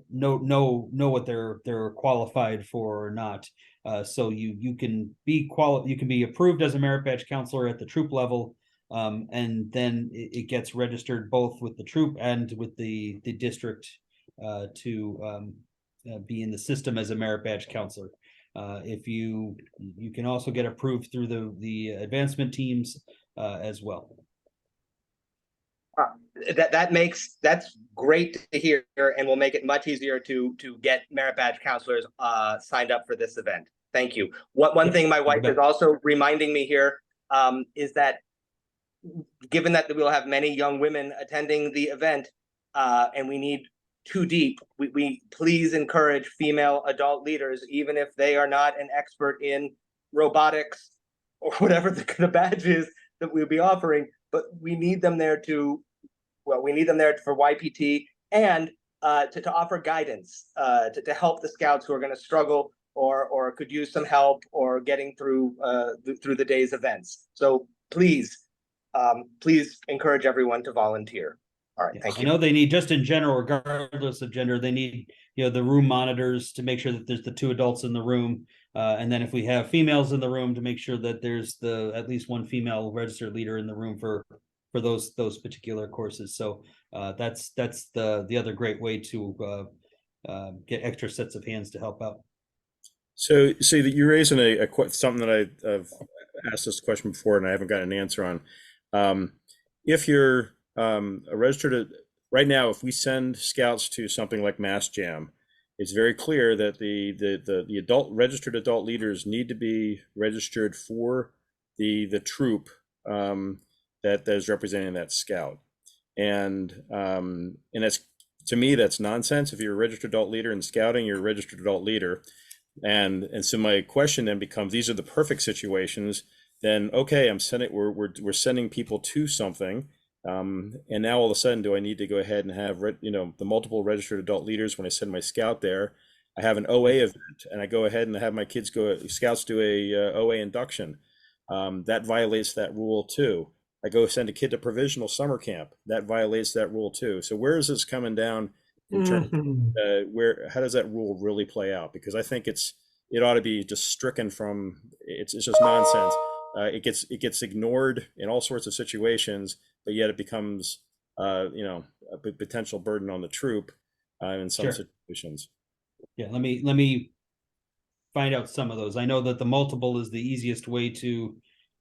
know what they're qualified for or not. So you can be approved as a merit badge counselor at the troop level, and then it gets registered both with the troop and with the district to be in the system as a merit badge counselor. If you can also get approved through the advancement teams as well. That's great to hear, and will make it much easier to get merit badge counselors signed up for this event. Thank you. One thing my wife is also reminding me here is that given that we'll have many young women attending the event, and we need 2 deep, we please encourage female adult leaders, even if they are not an expert in robotics or whatever the badge is that we'll be offering, but we need them there for YPT and to offer guidance, to help the scouts who are going to struggle or could use some help or getting through the day's events. So please encourage everyone to volunteer. All right, thank you. I know they need, just in general, regardless of gender, they need the room monitors to make sure that there's the 2 adults in the room, and then if we have females in the room, to make sure that there's at least 1 female registered leader in the room for those particular courses. So that's the other great way to get extra sets of hands to help out. So that you're raising something that I've asked this question before and I haven't gotten an answer on. If you're a registered, right now, if we send scouts to something like Mass Jam, it's very clear that the registered adult leaders need to be registered for the troop that is representing that scout, and that's, to me, that's nonsense. If you're a registered adult leader in scouting, you're a registered adult leader. And so my question then becomes, these are the perfect situations. Then, okay, we're sending people to something. And now all of a sudden, do I need to go ahead and have, the multiple registered adult leaders when I send my scout there? I have an OA event and I go ahead and have my scouts do a OA induction. That violates that rule too. I go send a kid to provisional summer camp. That violates that rule too. So where is this coming down in terms of how does that rule really play out? Because I think it ought to be just stricken from, it's just nonsense. It gets ignored in all sorts of situations, but yet it becomes a potential burden on the troop in some situations. Yeah, let me find out some of those. I know that the multiple is the easiest way to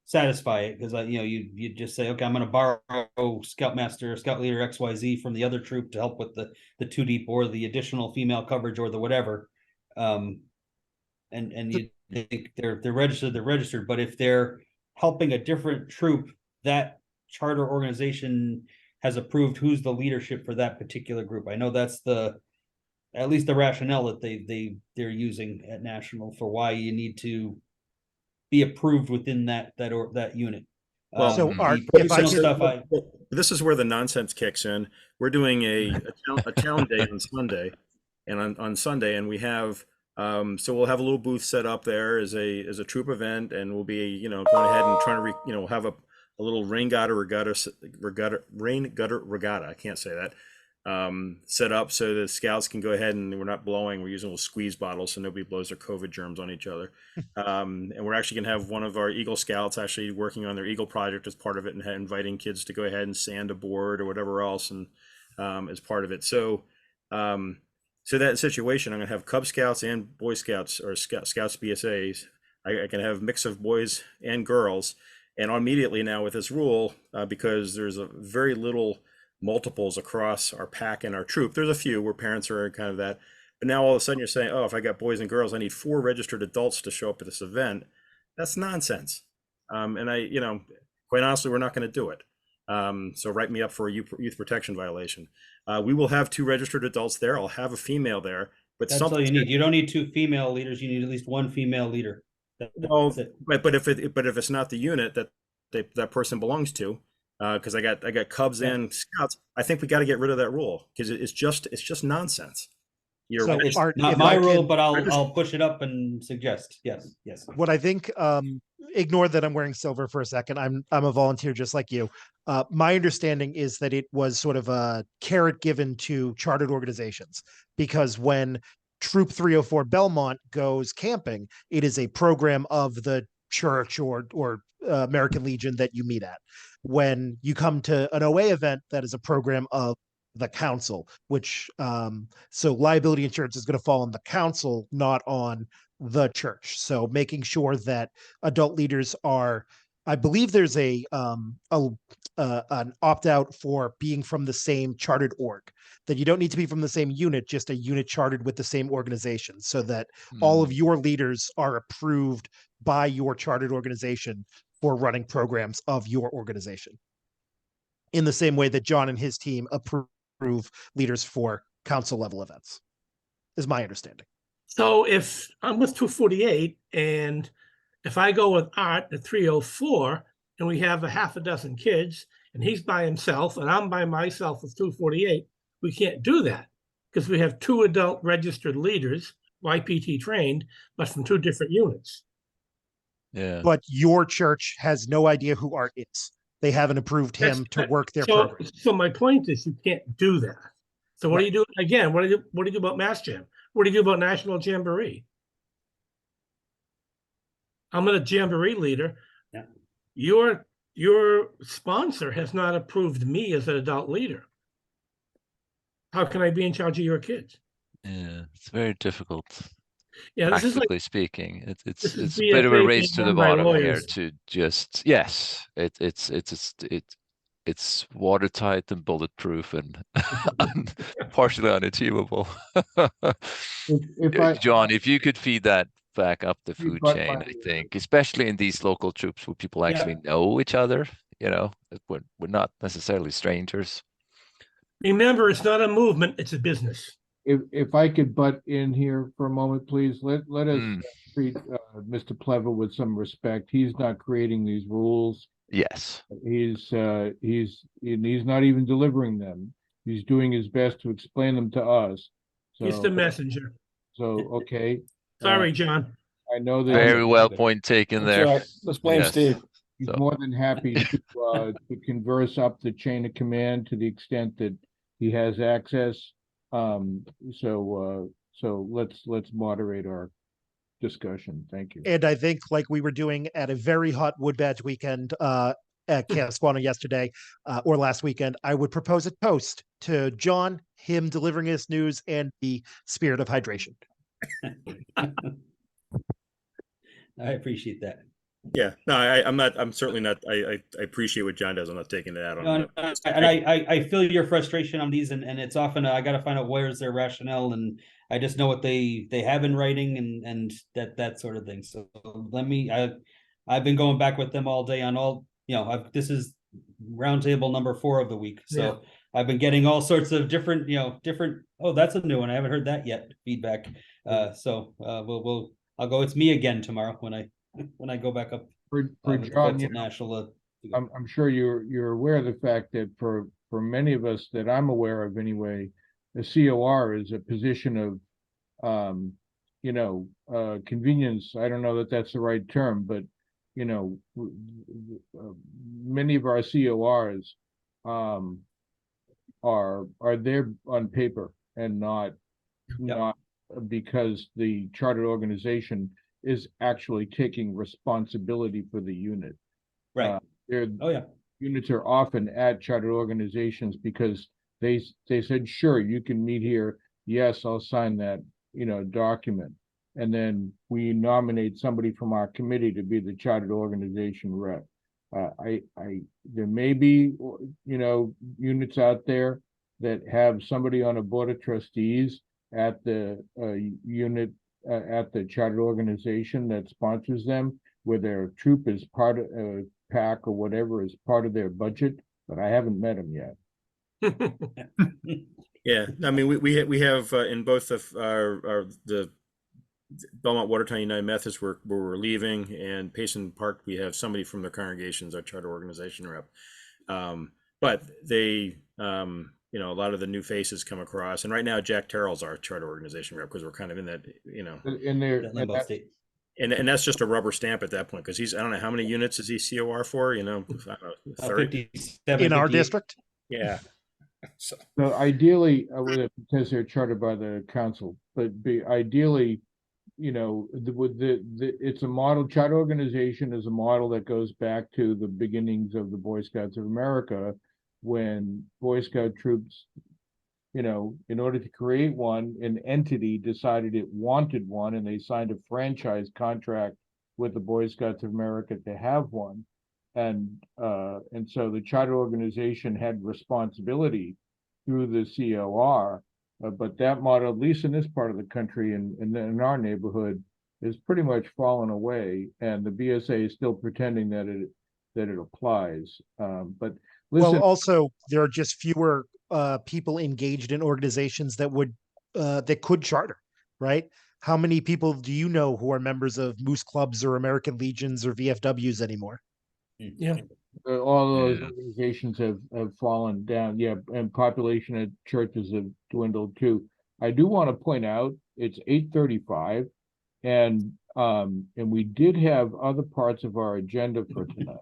satisfy it, because you just say, okay, I'm going to borrow Scoutmaster, Scout Leader XYZ from the other troop to help with the 2 deep or the additional female coverage or the whatever. And you think they're registered, but if they're helping a different troop, that charter organization has approved who's the leadership for that particular group. I know that's at least the rationale that they're using at National for why you need to be approved within that unit. Well, So Art, the if I personal could, stuff, this is where the nonsense kicks in. We're doing a town day on Sunday, and on Sunday, and we have so we'll have a little booth set up there as a troop event, and we'll be going ahead and trying to have a little rain gutter regatta. I can't say that. Set up so the scouts can go ahead, and we're not blowing, we're using little squeeze bottles so nobody blows their COVID germs on each other. And we're actually going to have one of our Eagle Scouts actually working on their Eagle project as part of it, and inviting kids to go ahead and sand a board or whatever else, and as part of it. So that situation, I'm going to have Cub Scouts and Boy Scouts, or Scouts BSAs. I can have a mix of boys and girls. And immediately now with this rule, because there's a very little multiples across our pack and our troop. There's a few where parents are kind of that, but now all of a sudden you're saying, oh, if I got boys and girls, I need 4 registered adults to show up at this event. That's nonsense. And quite honestly, we're not going to do it. So write me up for a youth protection violation. We will have 2 registered adults there. I'll have a female there, but that's all you need. You don't need 2 female leaders. You need at least 1 female leader. Well, but if it's not the unit that person belongs to, because I got Cubs and Scouts, I think we got to get rid of that rule, because it's just nonsense. It's Art, not if my I rule, can- but I'll push it up and suggest. Yes. what I think, ignore that I'm wearing silver for a second. I'm a volunteer just like you. My understanding is that it was sort of a carrot given to chartered organizations, because when Troop 304 Belmont goes camping, it is a program of the church or American Legion that you meet at. When you come to an OA event, that is a program of the council, which so liability insurance is going to fall on the council, not on the church. So making sure that adult leaders are, I believe there's an opt-out for being from the same chartered org, that you don't need to be from the same unit, just a unit chartered with the same organization, so that all of your leaders are approved by your chartered organization for running programs of your organization. In the same way that John and his team approve leaders for council level events, is my understanding. So if I'm with 248, and if I go with Art at 304, and we have a half a dozen kids, and he's by himself, and I'm by myself with 248, we can't do that, because we have 2 adult registered leaders, YPT trained, but from 2 different units. Yeah. But your church has no idea who Art is. They haven't approved him to work their program. So my point is, you can't do that. So what do you do again? What do you do about Mass Jam? What do you do about National Jamboree? I'm a Jamboree leader. Yeah. Your sponsor has not approved me as an adult leader. How can I be in charge of your kids? Yeah, it's very difficult. Yeah, this is like, Practically speaking, this is it's a bit of a BSA race being to the run by bottom here lawyers. to just it's watertight and bulletproof and partially unachievable. If I, John, if you could feed that back up the food but chain, my- I think, especially in these local troops where people actually know each other, we're not necessarily strangers. Remember, it's not a movement, it's a business. if I could butt in here for a moment, please, let us Mm, treat Mr. Plevel with some respect. He's not creating these rules. yes. He's not even delivering them. He's doing his best to explain them to us. He's the messenger. So, okay. Sorry, John. I know that Very well point taken That's there. all right. Let's blame Yes. Steve. he's So- more than happy to converse up the chain of command to the extent that he has access. So let's moderate our discussion. Thank you. And I think, like we were doing at a very hot Wood Badge weekend at Casquana yesterday or last weekend, I would propose a toast to John, him delivering his news, and the spirit of hydration. I appreciate that. Yeah, no, I'm certainly not, I appreciate what John does. I'm not taking it out on No, him. and I feel your frustration on these, and it's often I got to find out where's their rationale, and I just know what they have in writing, and that sort of thing. So I've been going back with them all day on all, this is roundtable number 4 of the week, so I've been getting all sorts of different, oh, that's a new one, I haven't heard that yet, feedback. I'll go, it's me again tomorrow when I go back up For with the John, folks at National. I'm sure you're aware of the fact that for many of us that I'm aware of anyway, the COR is a position of convenience. I don't know that that's the right term, but many of our CORs are there on paper and not because the chartered organization is actually taking responsibility for the unit. Right. Units are often at chartered organizations because they said, sure, you can meet here. Yes, I'll sign that, document. And then we nominate somebody from our committee to be the chartered organization rep. There may be, units out there that have somebody on a board of trustees at the unit at the chartered organization that sponsors them, where their troop is part of PAC or whatever is part of their budget, but I haven't met them yet. Yeah, I mean, we have in both of the Belmont Watertown United Methodists where we're leaving, and Payson Park, we have somebody from their congregations, our charter organization rep. But they, a lot of the new faces come across, and right now Jack Terrell's our charter organization rep because we're kind of in that, In there, That limbo state. and that's just a rubber stamp at that point because I don't know how many units is he COR for, I don't know, 30? 57, In our 58. district? Yeah. So ideally, because they're chartered by the council, but ideally, it's a model. Charter organization is a model that goes back to the beginnings of the Boy Scouts of America, when Boy Scout troops, in order to create one, an entity decided it wanted one, and they signed a franchise contract with the Boy Scouts of America to have one. And so the charter organization had responsibility through the COR, but that model, at least in this part of the country and in our neighborhood, is pretty much fallen away, and the BSA is still pretending that it applies. But listen, Well, also there are just fewer people engaged in organizations that could charter, right? How many people do you know who are members of Moose Clubs or American Legions or VFWs anymore? Yeah. all those organizations have fallen down. Yeah, and population at churches have dwindled too. I do want to point out it's 8:35, and we did have other parts of our agenda for tonight.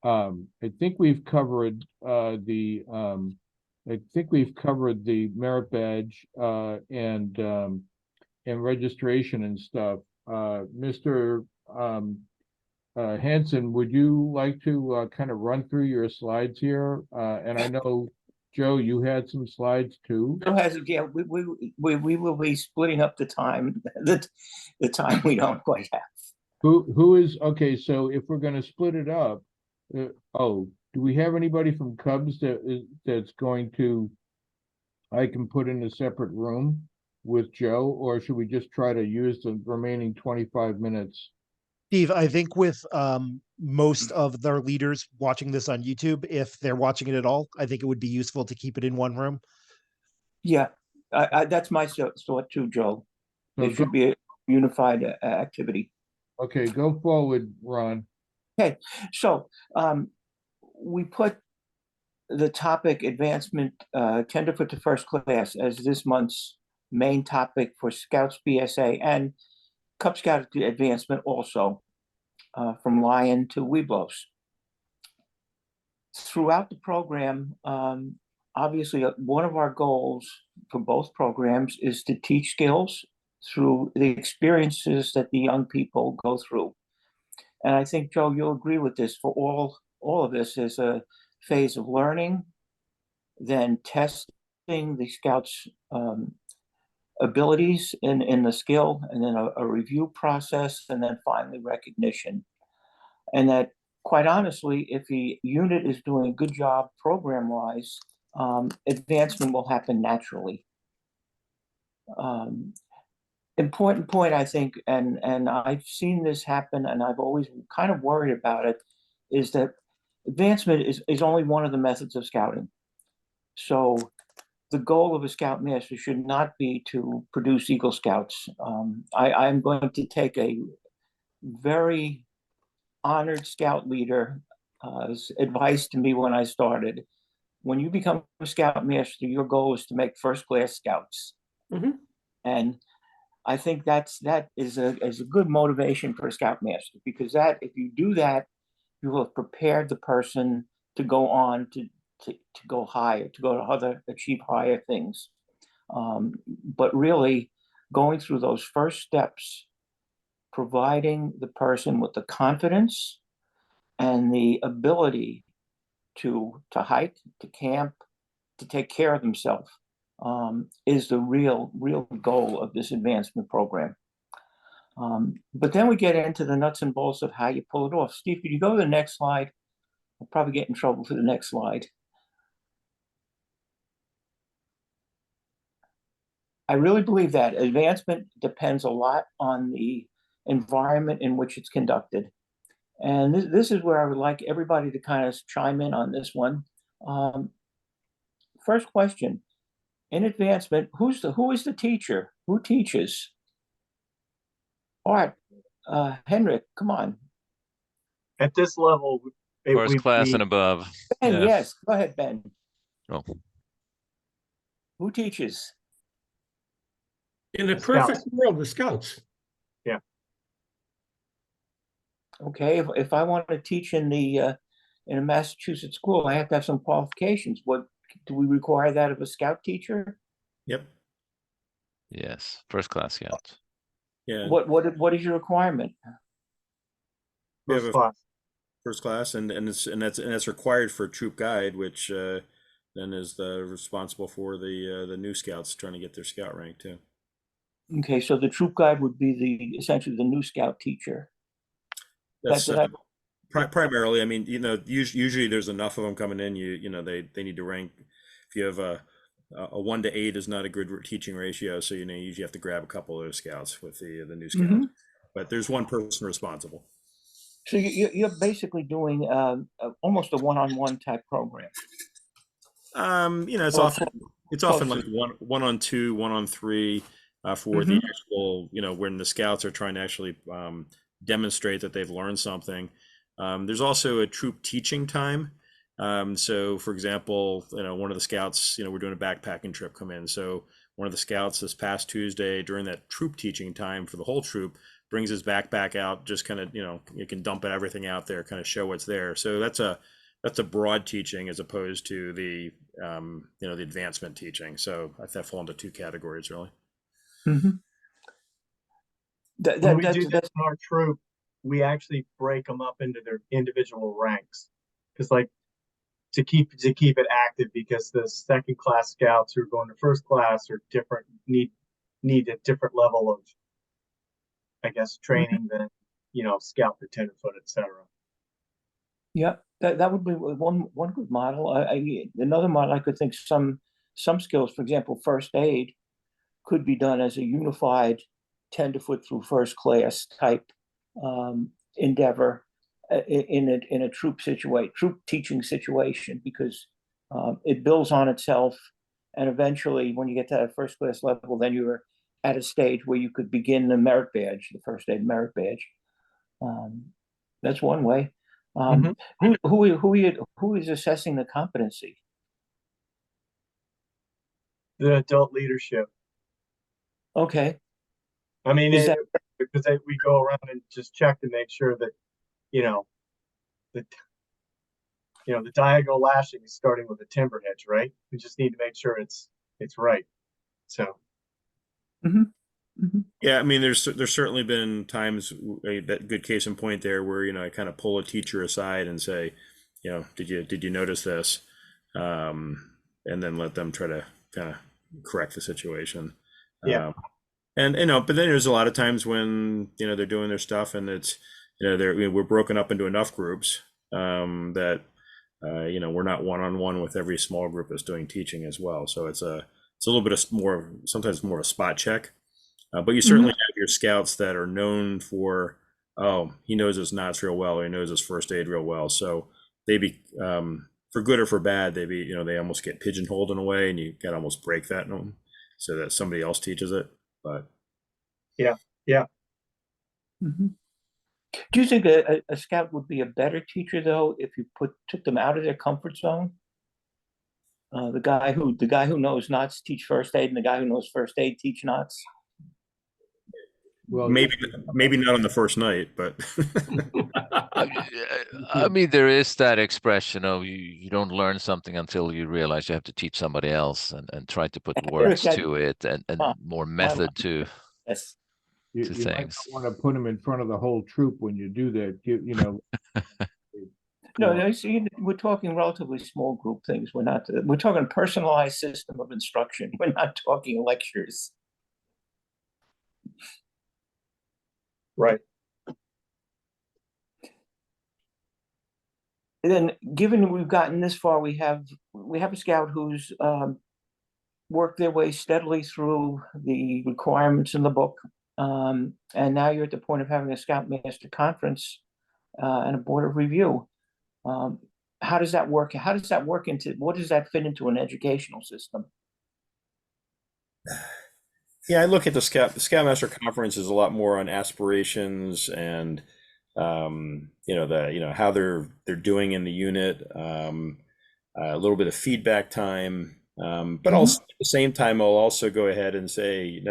I think we've covered the merit badge and registration and stuff. Mr. Hanson, would you like to kind of run through your slides here? And I know Joe, you had some slides too? Joe has, yeah, we will be splitting up the time, the time we don't quite have. Who is, okay, so if we're gonna split it up, oh, do we have anybody from Cubs that's going to, I can put in a separate room with Joe, or should we just try to use the remaining 25 minutes? Steve, I think with most of their leaders watching this on YouTube, if they're watching it at all, I think it would be useful to keep it in one room. Yeah, that's my thought too, Joe. So It should be a unified activity. Okay, go forward, Ron. Okay, so we put the topic advancement tenderfoot to first class as this month's main topic for Scouts BSA and Cub Scout advancement also, from Lion to Weeblos. Throughout the program, obviously one of our goals for both programs is to teach skills through the experiences that the young people go through. And I think, Joe, you'll agree with this, for all of this is a phase of learning, then testing the Scouts' abilities in the skill, and then a review process, and then finally recognition. And that, quite honestly, if the unit is doing a good job program-wise, advancement will happen naturally. Important point, I think, and I've seen this happen, and I've always kind of worried about it, is that advancement is only one of the methods of scouting. So the goal of a Scoutmaster should not be to produce Eagle Scouts. I'm going to take a very honored Scout leader advice to me when I started. When you become a Scoutmaster, your goal is to make first-class Scouts. Mm-hmm. And I think that is a good motivation for a Scoutmaster, because that, if you do that, you will have prepared the person to go on to go higher, to go to achieve higher things. But really, going through those first steps, providing the person with the confidence and the ability to hike, to camp, to take care of themselves, is the real goal of this advancement program. But then we get into the nuts and bolts of how you pull it off. Steve, could you go to the next slide? I'll probably get in trouble for the next slide. I really believe that advancement depends a lot on the environment in which it's conducted. And this is where I would like everybody to kind of chime in on this one. First question, in advancement, who is the teacher? Who teaches? All right, Henrik, come on. At this level, First class and above. Ben, Yeah. yes, go ahead, Ben. Oh. Who teaches? In a perfect world, the Scouts. Yeah. Okay, if I want to teach in a Massachusetts school, I have to have some qualifications. What do we require that of a Scout teacher? Yep. Yes, first class Scouts. Yeah. What is your requirement? We have First a class. first class, and that's required for troop guide, which then is responsible for the new Scouts trying to get their Scout rank too. Okay, so the troop guide would be essentially the new Scout teacher. That's primarily. I mean, usually there's enough of them coming in. They need to rank. If you have a 1 to 8 is not a good teaching ratio, so you usually have to grab a couple of those Scouts with the new Scouts. Mm-hmm. But there's one person responsible. So you're basically doing almost a one-on-one type program. It's often like one on 2, 1 on 3 for the actual, when the Scouts are trying to actually demonstrate that they've learned something. There's also a troop teaching time. So for example, one of the Scouts, we're doing a backpacking trip come in. So one of the Scouts this past Tuesday during that troop teaching time for the whole troop brings his backpack out, just kind of, you can dump everything out there, kind of show what's there. So that's a broad teaching as opposed to the, the advancement teaching. So that fall into 2 categories really. Mm-hmm. When we do this in our troop, we actually break them up into their individual ranks. Because like to keep it active, because the second class scouts who are going to first class are different, need a different level of, I guess, training than, scout, lieutenant, foot, etc. Yeah, that would be one good model. Another model I could think some skills, for example, first aid, could be done as a unified tenderfoot through first class type endeavor in a troop teaching situation, because it builds on itself, and eventually, when you get to that first class level, then you're at a stage where you could begin the merit badge, the first aid merit badge. That's one way. Who is assessing the competency? The adult leadership. Okay. I mean, Is that because we go around and just check to make sure that, the the diagonal lashing is starting with a timber hitch, right? We just need to make sure it's right. So. Yeah, I mean, there's certainly been times, that good case in point there, where I kind of pull a teacher aside and say, did you notice this, and then let them try to kind of correct the situation. Yeah. And but then there's a lot of times when they're doing their stuff, and it's we're broken up into enough groups that we're not one-on-one with every small group that's doing teaching as well. So it's a little bit of sometimes more of a spot check. But you certainly have your scouts that are known for, oh, he knows his knots real well, or he knows his first aid real well. So they be, for good or for bad, they almost get pigeonholed in a way, and you got to almost break that in them so that somebody else teaches it. But yeah. Do you think a scout would be a better teacher, though, if you took them out of their comfort zone? The guy who knows knots teach first aid, and the guy who knows first aid teach knots. Well, maybe not on the first night, but I mean, there is that expression of you don't learn something until you realize you have to teach somebody else, and try to put words to it, and more method to Yes. you might not things. want to put them in front of the whole troop when you do that. No, see, we're talking relatively small group things. We're talking a personalized system of instruction. We're not talking lectures. Right. And then, given we've gotten this far, we have a scout who's worked their way steadily through the requirements in the book, and now you're at the point of having a Scoutmaster conference and a board of review. How does that work? What does that fit into an educational system? yeah, I look at the Scoutmaster Conference is a lot more on aspirations and how they're doing in the unit, a little bit of feedback time, but also at the same time I'll also go ahead and say,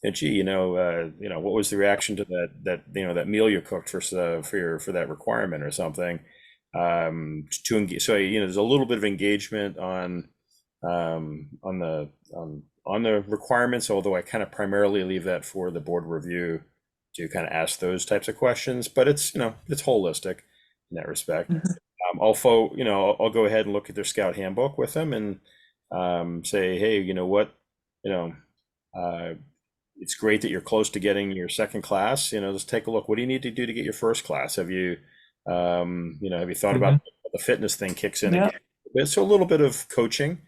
and gee, what was the reaction to that meal you cooked for that requirement or something, to engage. So there's a little bit of engagement on the requirements, although I kind of primarily leave that for the board review to kind of ask those types of questions, but it's holistic in that respect. I'll go ahead and look at their scout handbook with them and say, hey, it's great that you're close to getting your second class. Let's take a look. What do you need to do to get your first class? Have you thought about the fitness thing kicks in again? So a little bit of coaching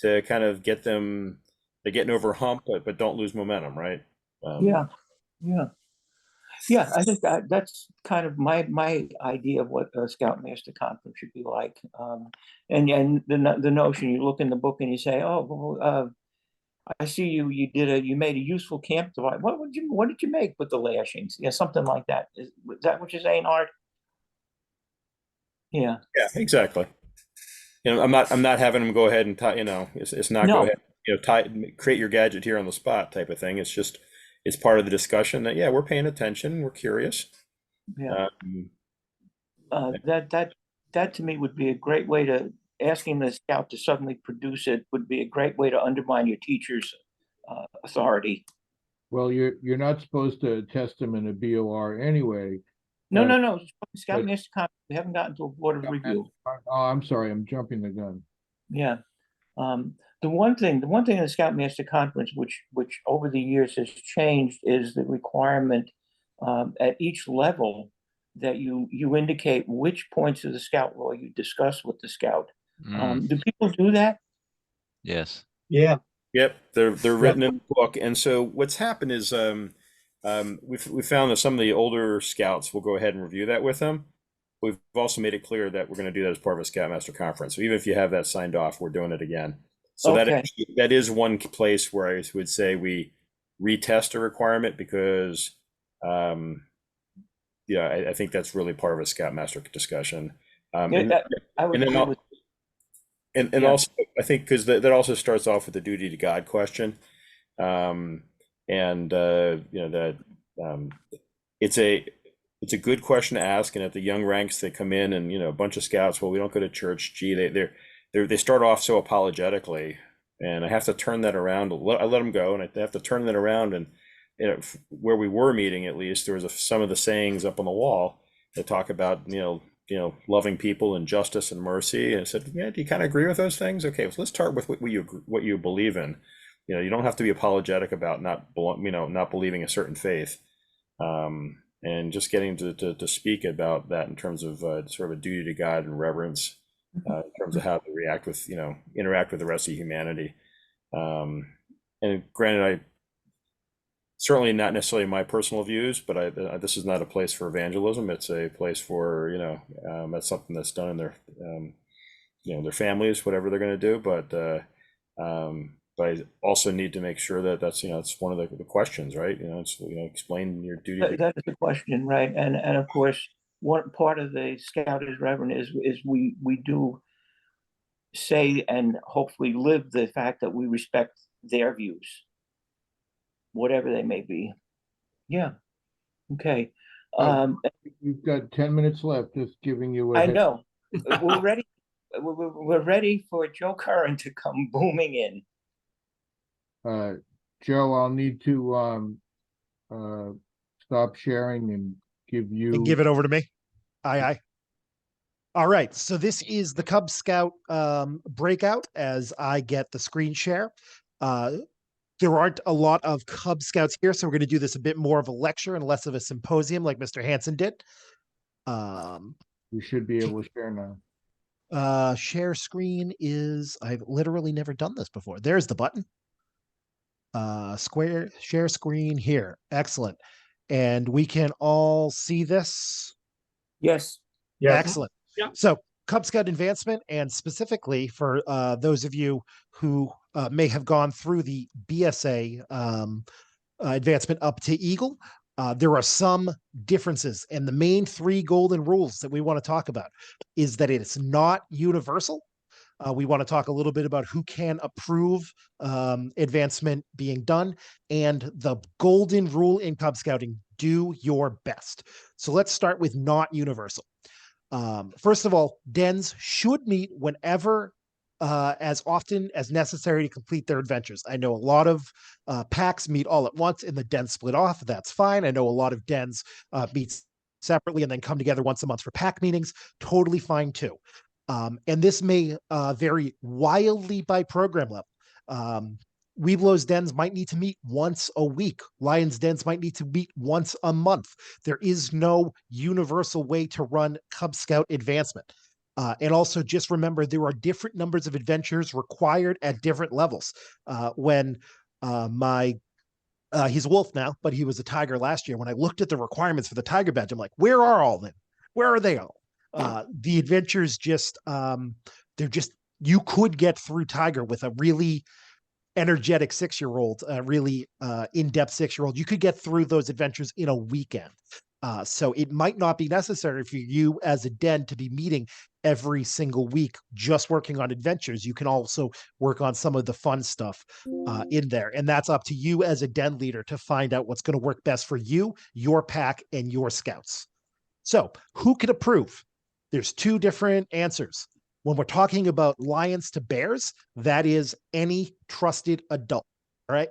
to kind of get them to getting over a hump, but don't lose momentum, right? Yeah, I think that's kind of my idea of what a Scoutmaster conference should be like. And the notion, you look in the book and you say, oh, I see you made a useful camp device. What did you make with the lashings? Yeah, something like that. Is that what you're saying, Art? Yeah. Yeah, exactly. I'm not having them go ahead and tie, it's not No. go ahead, create your gadget here on the spot type of thing. It's just, it's part of the discussion that, yeah, we're paying attention, we're curious. Yeah. That to me would be a great way to, asking the scout to suddenly produce it would be a great way to undermine your teacher's authority. Well, you're not supposed to test them in a BOR anyway, No, Uh, no, no. but- Scoutmaster Conference. We haven't gotten to a board of review. Oh, I'm sorry, I'm jumping the gun. Yeah. The one thing in the Scoutmaster Conference, which over the years has changed, is the requirement at each level that you indicate which points of the Scout law you discuss with the Scout. Do people do that? Yes. Yeah. Yep, they're written in the book, and so what's happened is we found that some of the older scouts will go ahead and review that with them. We've also made it clear that we're going to do that as part of a Scoutmaster conference. So even if you have that signed off, we're doing it again. So Okay. that is one place where I would say we retest a requirement because, yeah, I think that's really part of a Scoutmaster discussion. Yeah, I would agree with. And Yeah. also, I think because that also starts off with the duty to God question, it's a good question to ask. And at the young ranks, they come in and a bunch of scouts. Well, we don't go to church. Gee, they start off so apologetically, and I have to turn that around. I let them go, and I have to turn that around. And where we were meeting, at least there was some of the sayings up on the wall that talk about loving people and justice and mercy. And I said, yeah, do you kind of agree with those things? Okay, so let's start with what you believe in. You don't have to be apologetic about not believing a certain faith, and just getting to speak about that in terms of sort of a duty to God and reverence, in terms of how to interact with the rest of humanity. And granted, certainly not necessarily my personal views, but this is not a place for evangelism. It's a place for that's something that's done in their families, whatever they're going to do. But I also need to make sure that that's it's one of the questions, right? It's explain your duty. That is the question, right? And of course, one part of the Scout is Reverend is we do say and hopefully live the fact that we respect their views, whatever they may be. Yeah. Okay. You've got 10 minutes left, just giving you I know. We're ready. We're ready for Joe Curran to come booming in. Joe, I'll need to stop sharing and give you And give it over to me. Aye. All right. So this is the Cub Scout breakout as I get the screen share. There aren't a lot of Cub Scouts here, so we're going to do this a bit more of a lecture and less of a symposium like Mr. Hansen did. You should be able to share now. Share screen is, I've literally never done this before. There's the button. Square share screen here. Excellent. And we can all see this. Yes. Yeah. Excellent. Yeah. So Cub Scout advancement, and specifically for those of you who may have gone through the BSA advancement up to Eagle, there are some differences. And the main three golden rules that we want to talk about is that it's not universal. We want to talk a little bit about who can approve advancement being done, and the golden rule in Cub Scouting: do your best. So let's start with not universal. First of all, DENs should meet whenever, as often as necessary to complete their adventures. I know a lot of packs meet all at once and the DENs split off. That's fine. I know a lot of DENs meet separately and then come together once a month for pack meetings. Totally fine too. And this may vary wildly by program level. Weeblo's dens might need to meet once a week. Lion's dens might need to meet once a month. There is no universal way to run Cub Scout advancement. And also just remember, there are different numbers of adventures required at different levels. When he's a wolf now, but he was a tiger last year. When I looked at the requirements for the tiger badge, I'm like, where are all of them? Where are they all? The adventures just, you could get through tiger with a really energetic 6-year-old, really in-depth 6-year-old. You could get through those adventures in a weekend. So it might not be necessary for you as a den to be meeting every single week, just working on adventures. You can also work on some of the fun stuff in there. And that's up to you as a den leader to find out what's going to work best for you, your pack, and your scouts. So who can approve? There's two different answers. When we're talking about lions to bears, that is any trusted adult. All right.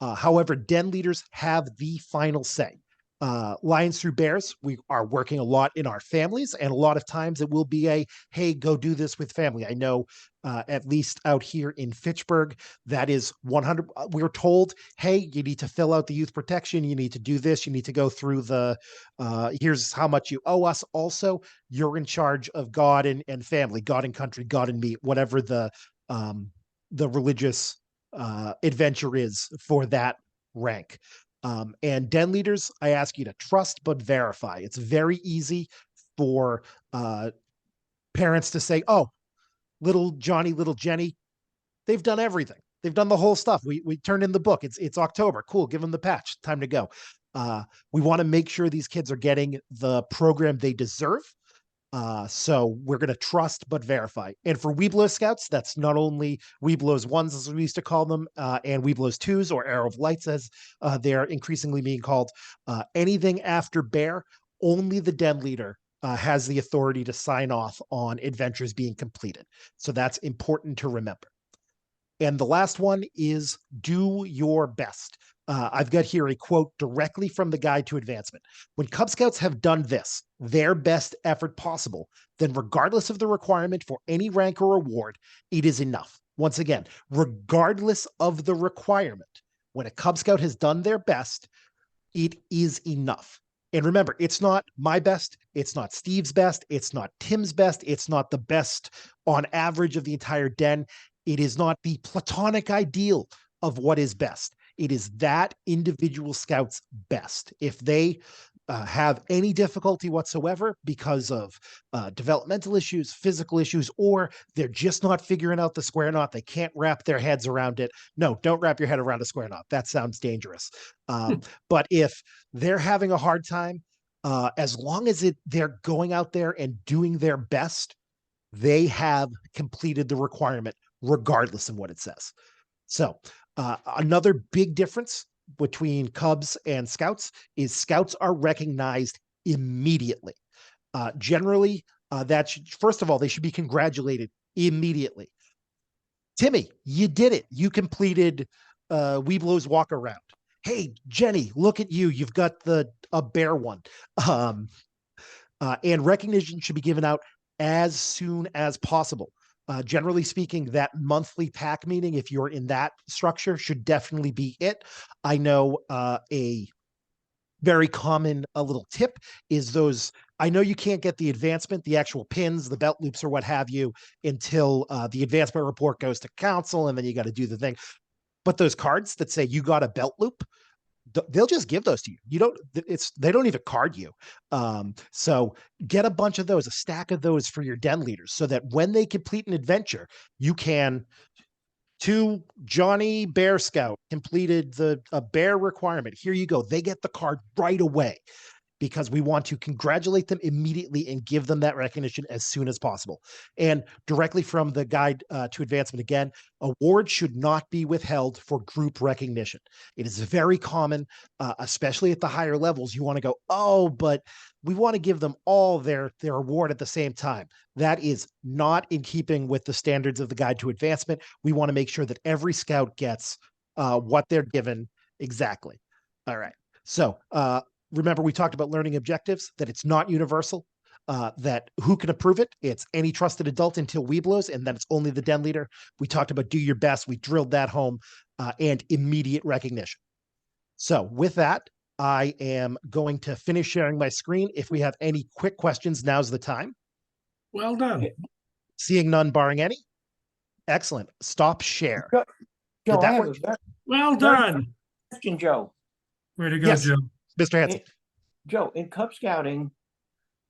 However, den leaders have the final say. Lions Through Bears, we are working a lot in our families, and a lot of times it will be a, hey, go do this with family. I know at least out here in Fitchburg, that is 100. We're told, hey, you need to fill out the youth protection. You need to do this. You need to go through the, here's how much you owe us. Also, you're in charge of God and family, God and country, God and me, whatever the religious adventure is for that rank. And den leaders, I ask you to trust but verify. It's very easy for parents to say, oh, little Johnny, little Jenny, they've done everything. They've done the whole stuff. We turned in the book. It's October. Cool. Give them the patch. Time to go. We want to make sure these kids are getting the program they deserve. So we're going to trust but verify. And for Weeblos Scouts, that's not only Weeblos 1s, as we used to call them, and Weeblos 2s, or Arrow of Lights, as they're increasingly being called. Anything after Bear, only the den leader has the authority to sign off on adventures being completed. So that's important to remember. And the last one is do your best. I've got here a quote directly from the Guide to Advancement. When Cub Scouts have done this, their best effort possible, then regardless of the requirement for any rank or award, it is enough. Once again, regardless of the requirement, when a Cub Scout has done their best, it is enough. And remember, it's not my best. It's not Steve's best. It's not Tim's best. It's not the best on average of the entire den. It is not the platonic ideal of what is best. It is that individual scout's best. If they have any difficulty whatsoever because of developmental issues, physical issues, or they're just not figuring out the square knot, they can't wrap their heads around it. No, don't wrap your head around a square knot. That sounds dangerous. But if they're having a hard time, as long as they're going out there and doing their best, they have completed the requirement regardless of what it says. So another big difference between Cubs and Scouts is Scouts are recognized immediately. Generally, first of all, they should be congratulated immediately. Timmy, you did it. You completed Weeblo's walk around. Hey, Jenny, look at you. You've got a bear one. And recognition should be given out as soon as possible. Generally speaking, that monthly pack meeting, if you're in that structure, should definitely be it. I know a very common little tip is those. I know you can't get the advancement, the actual pins, the belt loops, or what have you, until the advancement report goes to council, and then you got to do the thing. But those cards that say you got a belt loop, they'll just give those to you. They don't even card you. So get a bunch of those, a stack of those for your den leaders, so that when they complete an adventure, you can, to Johnny Bear Scout completed a bear requirement. Here you go. They get the card right away, because we want to congratulate them immediately and give them that recognition as soon as possible. And directly from the Guide to Advancement again, awards should not be withheld for group recognition. It is very common, especially at the higher levels. You want to go, oh, but we want to give them all their award at the same time. That is not in keeping with the standards of the Guide to Advancement. We want to make sure that every scout gets what they're given exactly. All right. So, remember, we talked about learning objectives, that it's not universal, that who can approve it? It's any trusted adult until Weeblos, and then it's only the den leader. We talked about do your best. We drilled that home, and immediate recognition. So with that, I am going to finish sharing my screen. If we have any quick questions, now's the time. Well done. Seeing none, barring any. Excellent. Stop share. Joe, Did that I have work? a Well done. question, Joe. Way to go, Yes. Joe. Mr. Hanson. Joe, in Cub Scouting,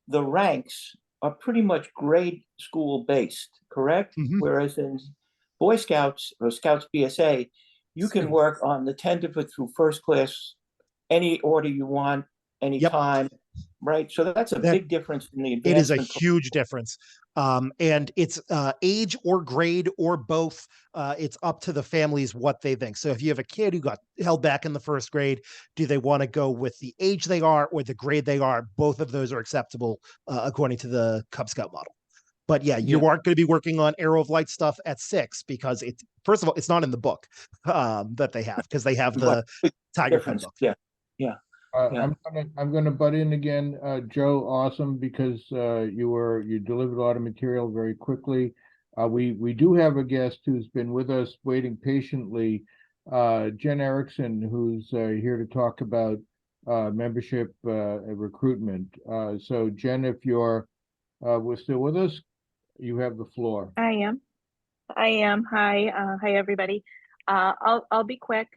the ranks are pretty much grade school based, correct? Mhm. Whereas in Boy Scouts or Scouts BSA, you can work on the 10 to through first class, any order you want, anytime, right? So that's a big difference in the It is a advancement. huge difference. And it's age or grade or both. It's up to the families what they think. So if you have a kid who got held back in the first grade, do they want to go with the age they are or the grade they are? Both of those are acceptable according to the Cub Scout model. But yeah, you aren't going to be working on Arrow of Light stuff at 6 because first of all, it's not in the book that they have, because they have the Tiger Cub book. Yeah. Yeah. I'm gonna butt in again, Joe, awesome, because you delivered a lot of material very quickly. We do have a guest who's been with us waiting patiently, Jen Erickson, who's here to talk about membership and recruitment. So Jen, if you're still with us, you have the floor. I am. Hi, hi everybody. I'll be quick.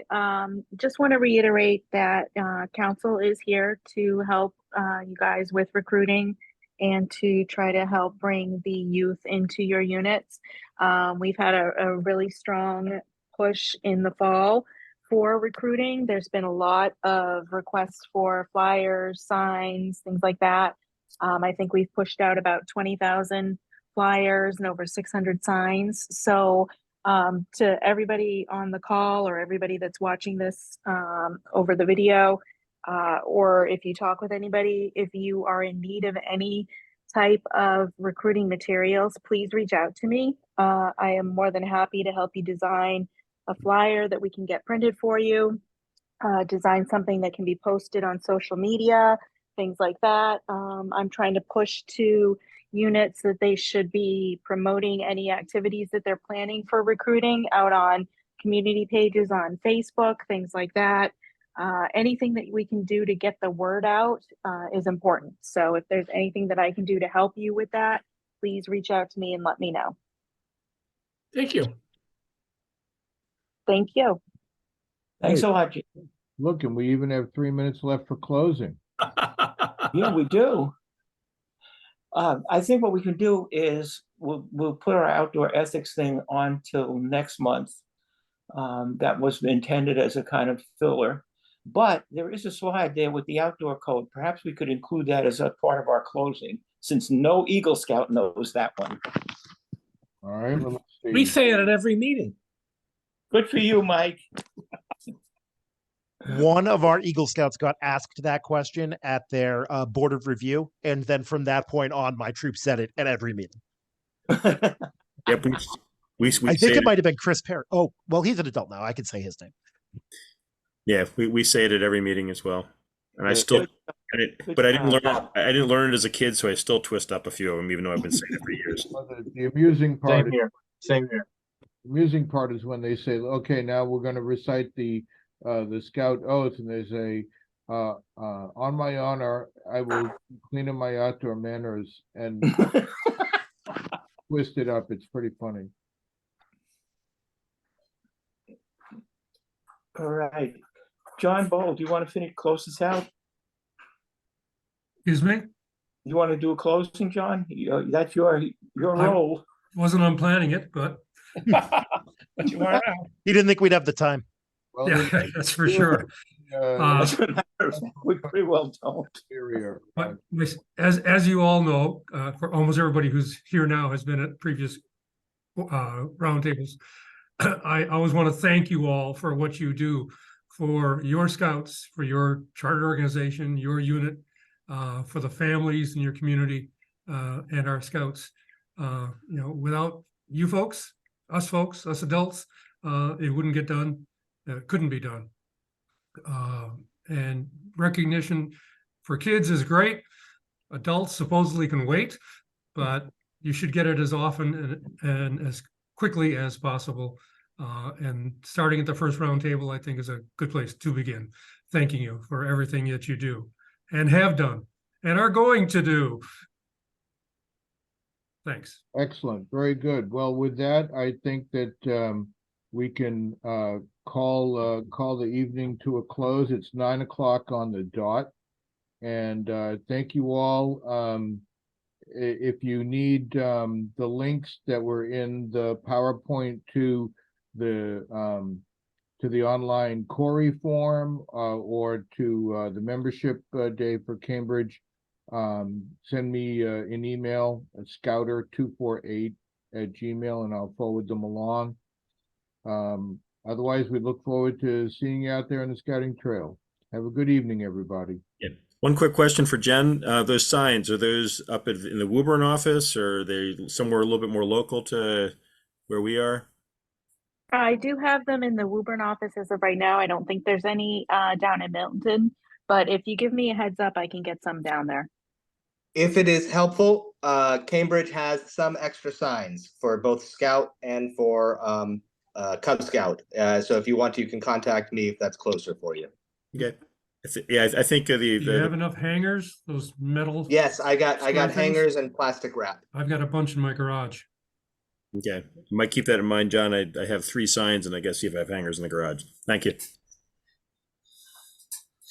Just want to reiterate that council is here to help you guys with recruiting and to try to help bring the youth into your units. We've had a really strong push in the fall for recruiting. There's been a lot of requests for flyers, signs, things like that. I think we've pushed out about 20,000 flyers and over 600 signs. So to everybody on the call or everybody that's watching this over the video, or if you talk with anybody, if you are in need of any type of recruiting materials, please reach out to me. I am more than happy to help you design a flyer that we can get printed for you, design something that can be posted on social media, things like that. I'm trying to push to units that they should be promoting any activities that they're planning for recruiting out on community pages on Facebook, things like that. Anything that we can do to get the word out is important. So if there's anything that I can do to help you with that, please reach out to me and let me know. Thank you. Thank you. Thanks a lot, Jim. Look, and we even have 3 minutes left for closing. Yeah, we do. I think what we can do is we'll put our outdoor ethics thing on till next month. That was intended as a kind of filler, but there is a slide there with the outdoor code. Perhaps we could include that as a part of our closing, since no Eagle Scout knows that one. All right, well, let's see. We say it at every meeting. Good for you, Mike. One of our Eagle Scouts got asked that question at their board of review, and then from that point on, my troop said it at every meeting. Yep, we I think say it might have been Chris Perry. Oh, well, he's an adult now. I can say his name. Yeah, we say it at every meeting as well. And I Yeah. still, but I didn't learn it as a kid, so I still twist up a few of them, even though I've been saying it for years. Well, the amusing part. Same here. Same here. Amusing part is when they say, "Okay, now we're going to recite the Scout oath," and they say, "On my honor, I will clean up my outdoor manners," and twist it up. It's pretty funny. All right. John Bowl, do you want to close this out? Excuse me? You want to do a closing, John? That's your role. Wasn't on planning it, but But you are now. He didn't think we'd have the time. Well, yeah, that's for sure. As a matter of fact, we pretty well don't. Superior. But as you all know, for almost everybody who's here now has been at previous roundtables, I always want to thank you all for what you do for your scouts, for your charter organization, your unit, for the families in your community, and our scouts. Without you folks, us adults, it wouldn't get done. Couldn't be done. And recognition for kids is great. Adults supposedly can wait, but you should get it as often and as quickly as possible. And starting at the first roundtable, I think, is a good place to begin. Thanking you for everything that you do and have done and are going to do. Thanks. Excellent. Very good. Well, with that, I think that we can call the evening to a close. It's 9 o'clock on the dot. And thank you all. If you need the links that were in the PowerPoint to the online Corey form or to the membership day for Cambridge, send me an email at scouter248@gmail.com and I'll forward them along. Otherwise, we look forward to seeing you out there on the scouting trail. Have a good evening, everybody. Yeah. One quick question for Jen. Those signs, are those up in the Woburn office, or are they somewhere a little bit more local to where we are? I do have them in the Woburn office as of right now. I don't think there's any down in Milton, But if you give me a heads up, I can get some down there. If it is helpful, Cambridge has some extra signs for both Scout and for Cub Scout. So if you want to, you can contact me if that's closer for you. Okay. Yeah, I think Do you have enough hangers, those metal? Yes, I got square things? hangers and plastic wrap. I've got a bunch in my garage. okay. Might keep that in mind, John. I have 3 signs, and I guess see if I have hangers in the garage. Thank you.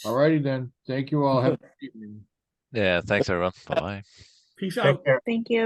All righty then. Thank you all. Have a good evening. Yeah, thanks everyone. Bye. Peace Take out. care. Thank you.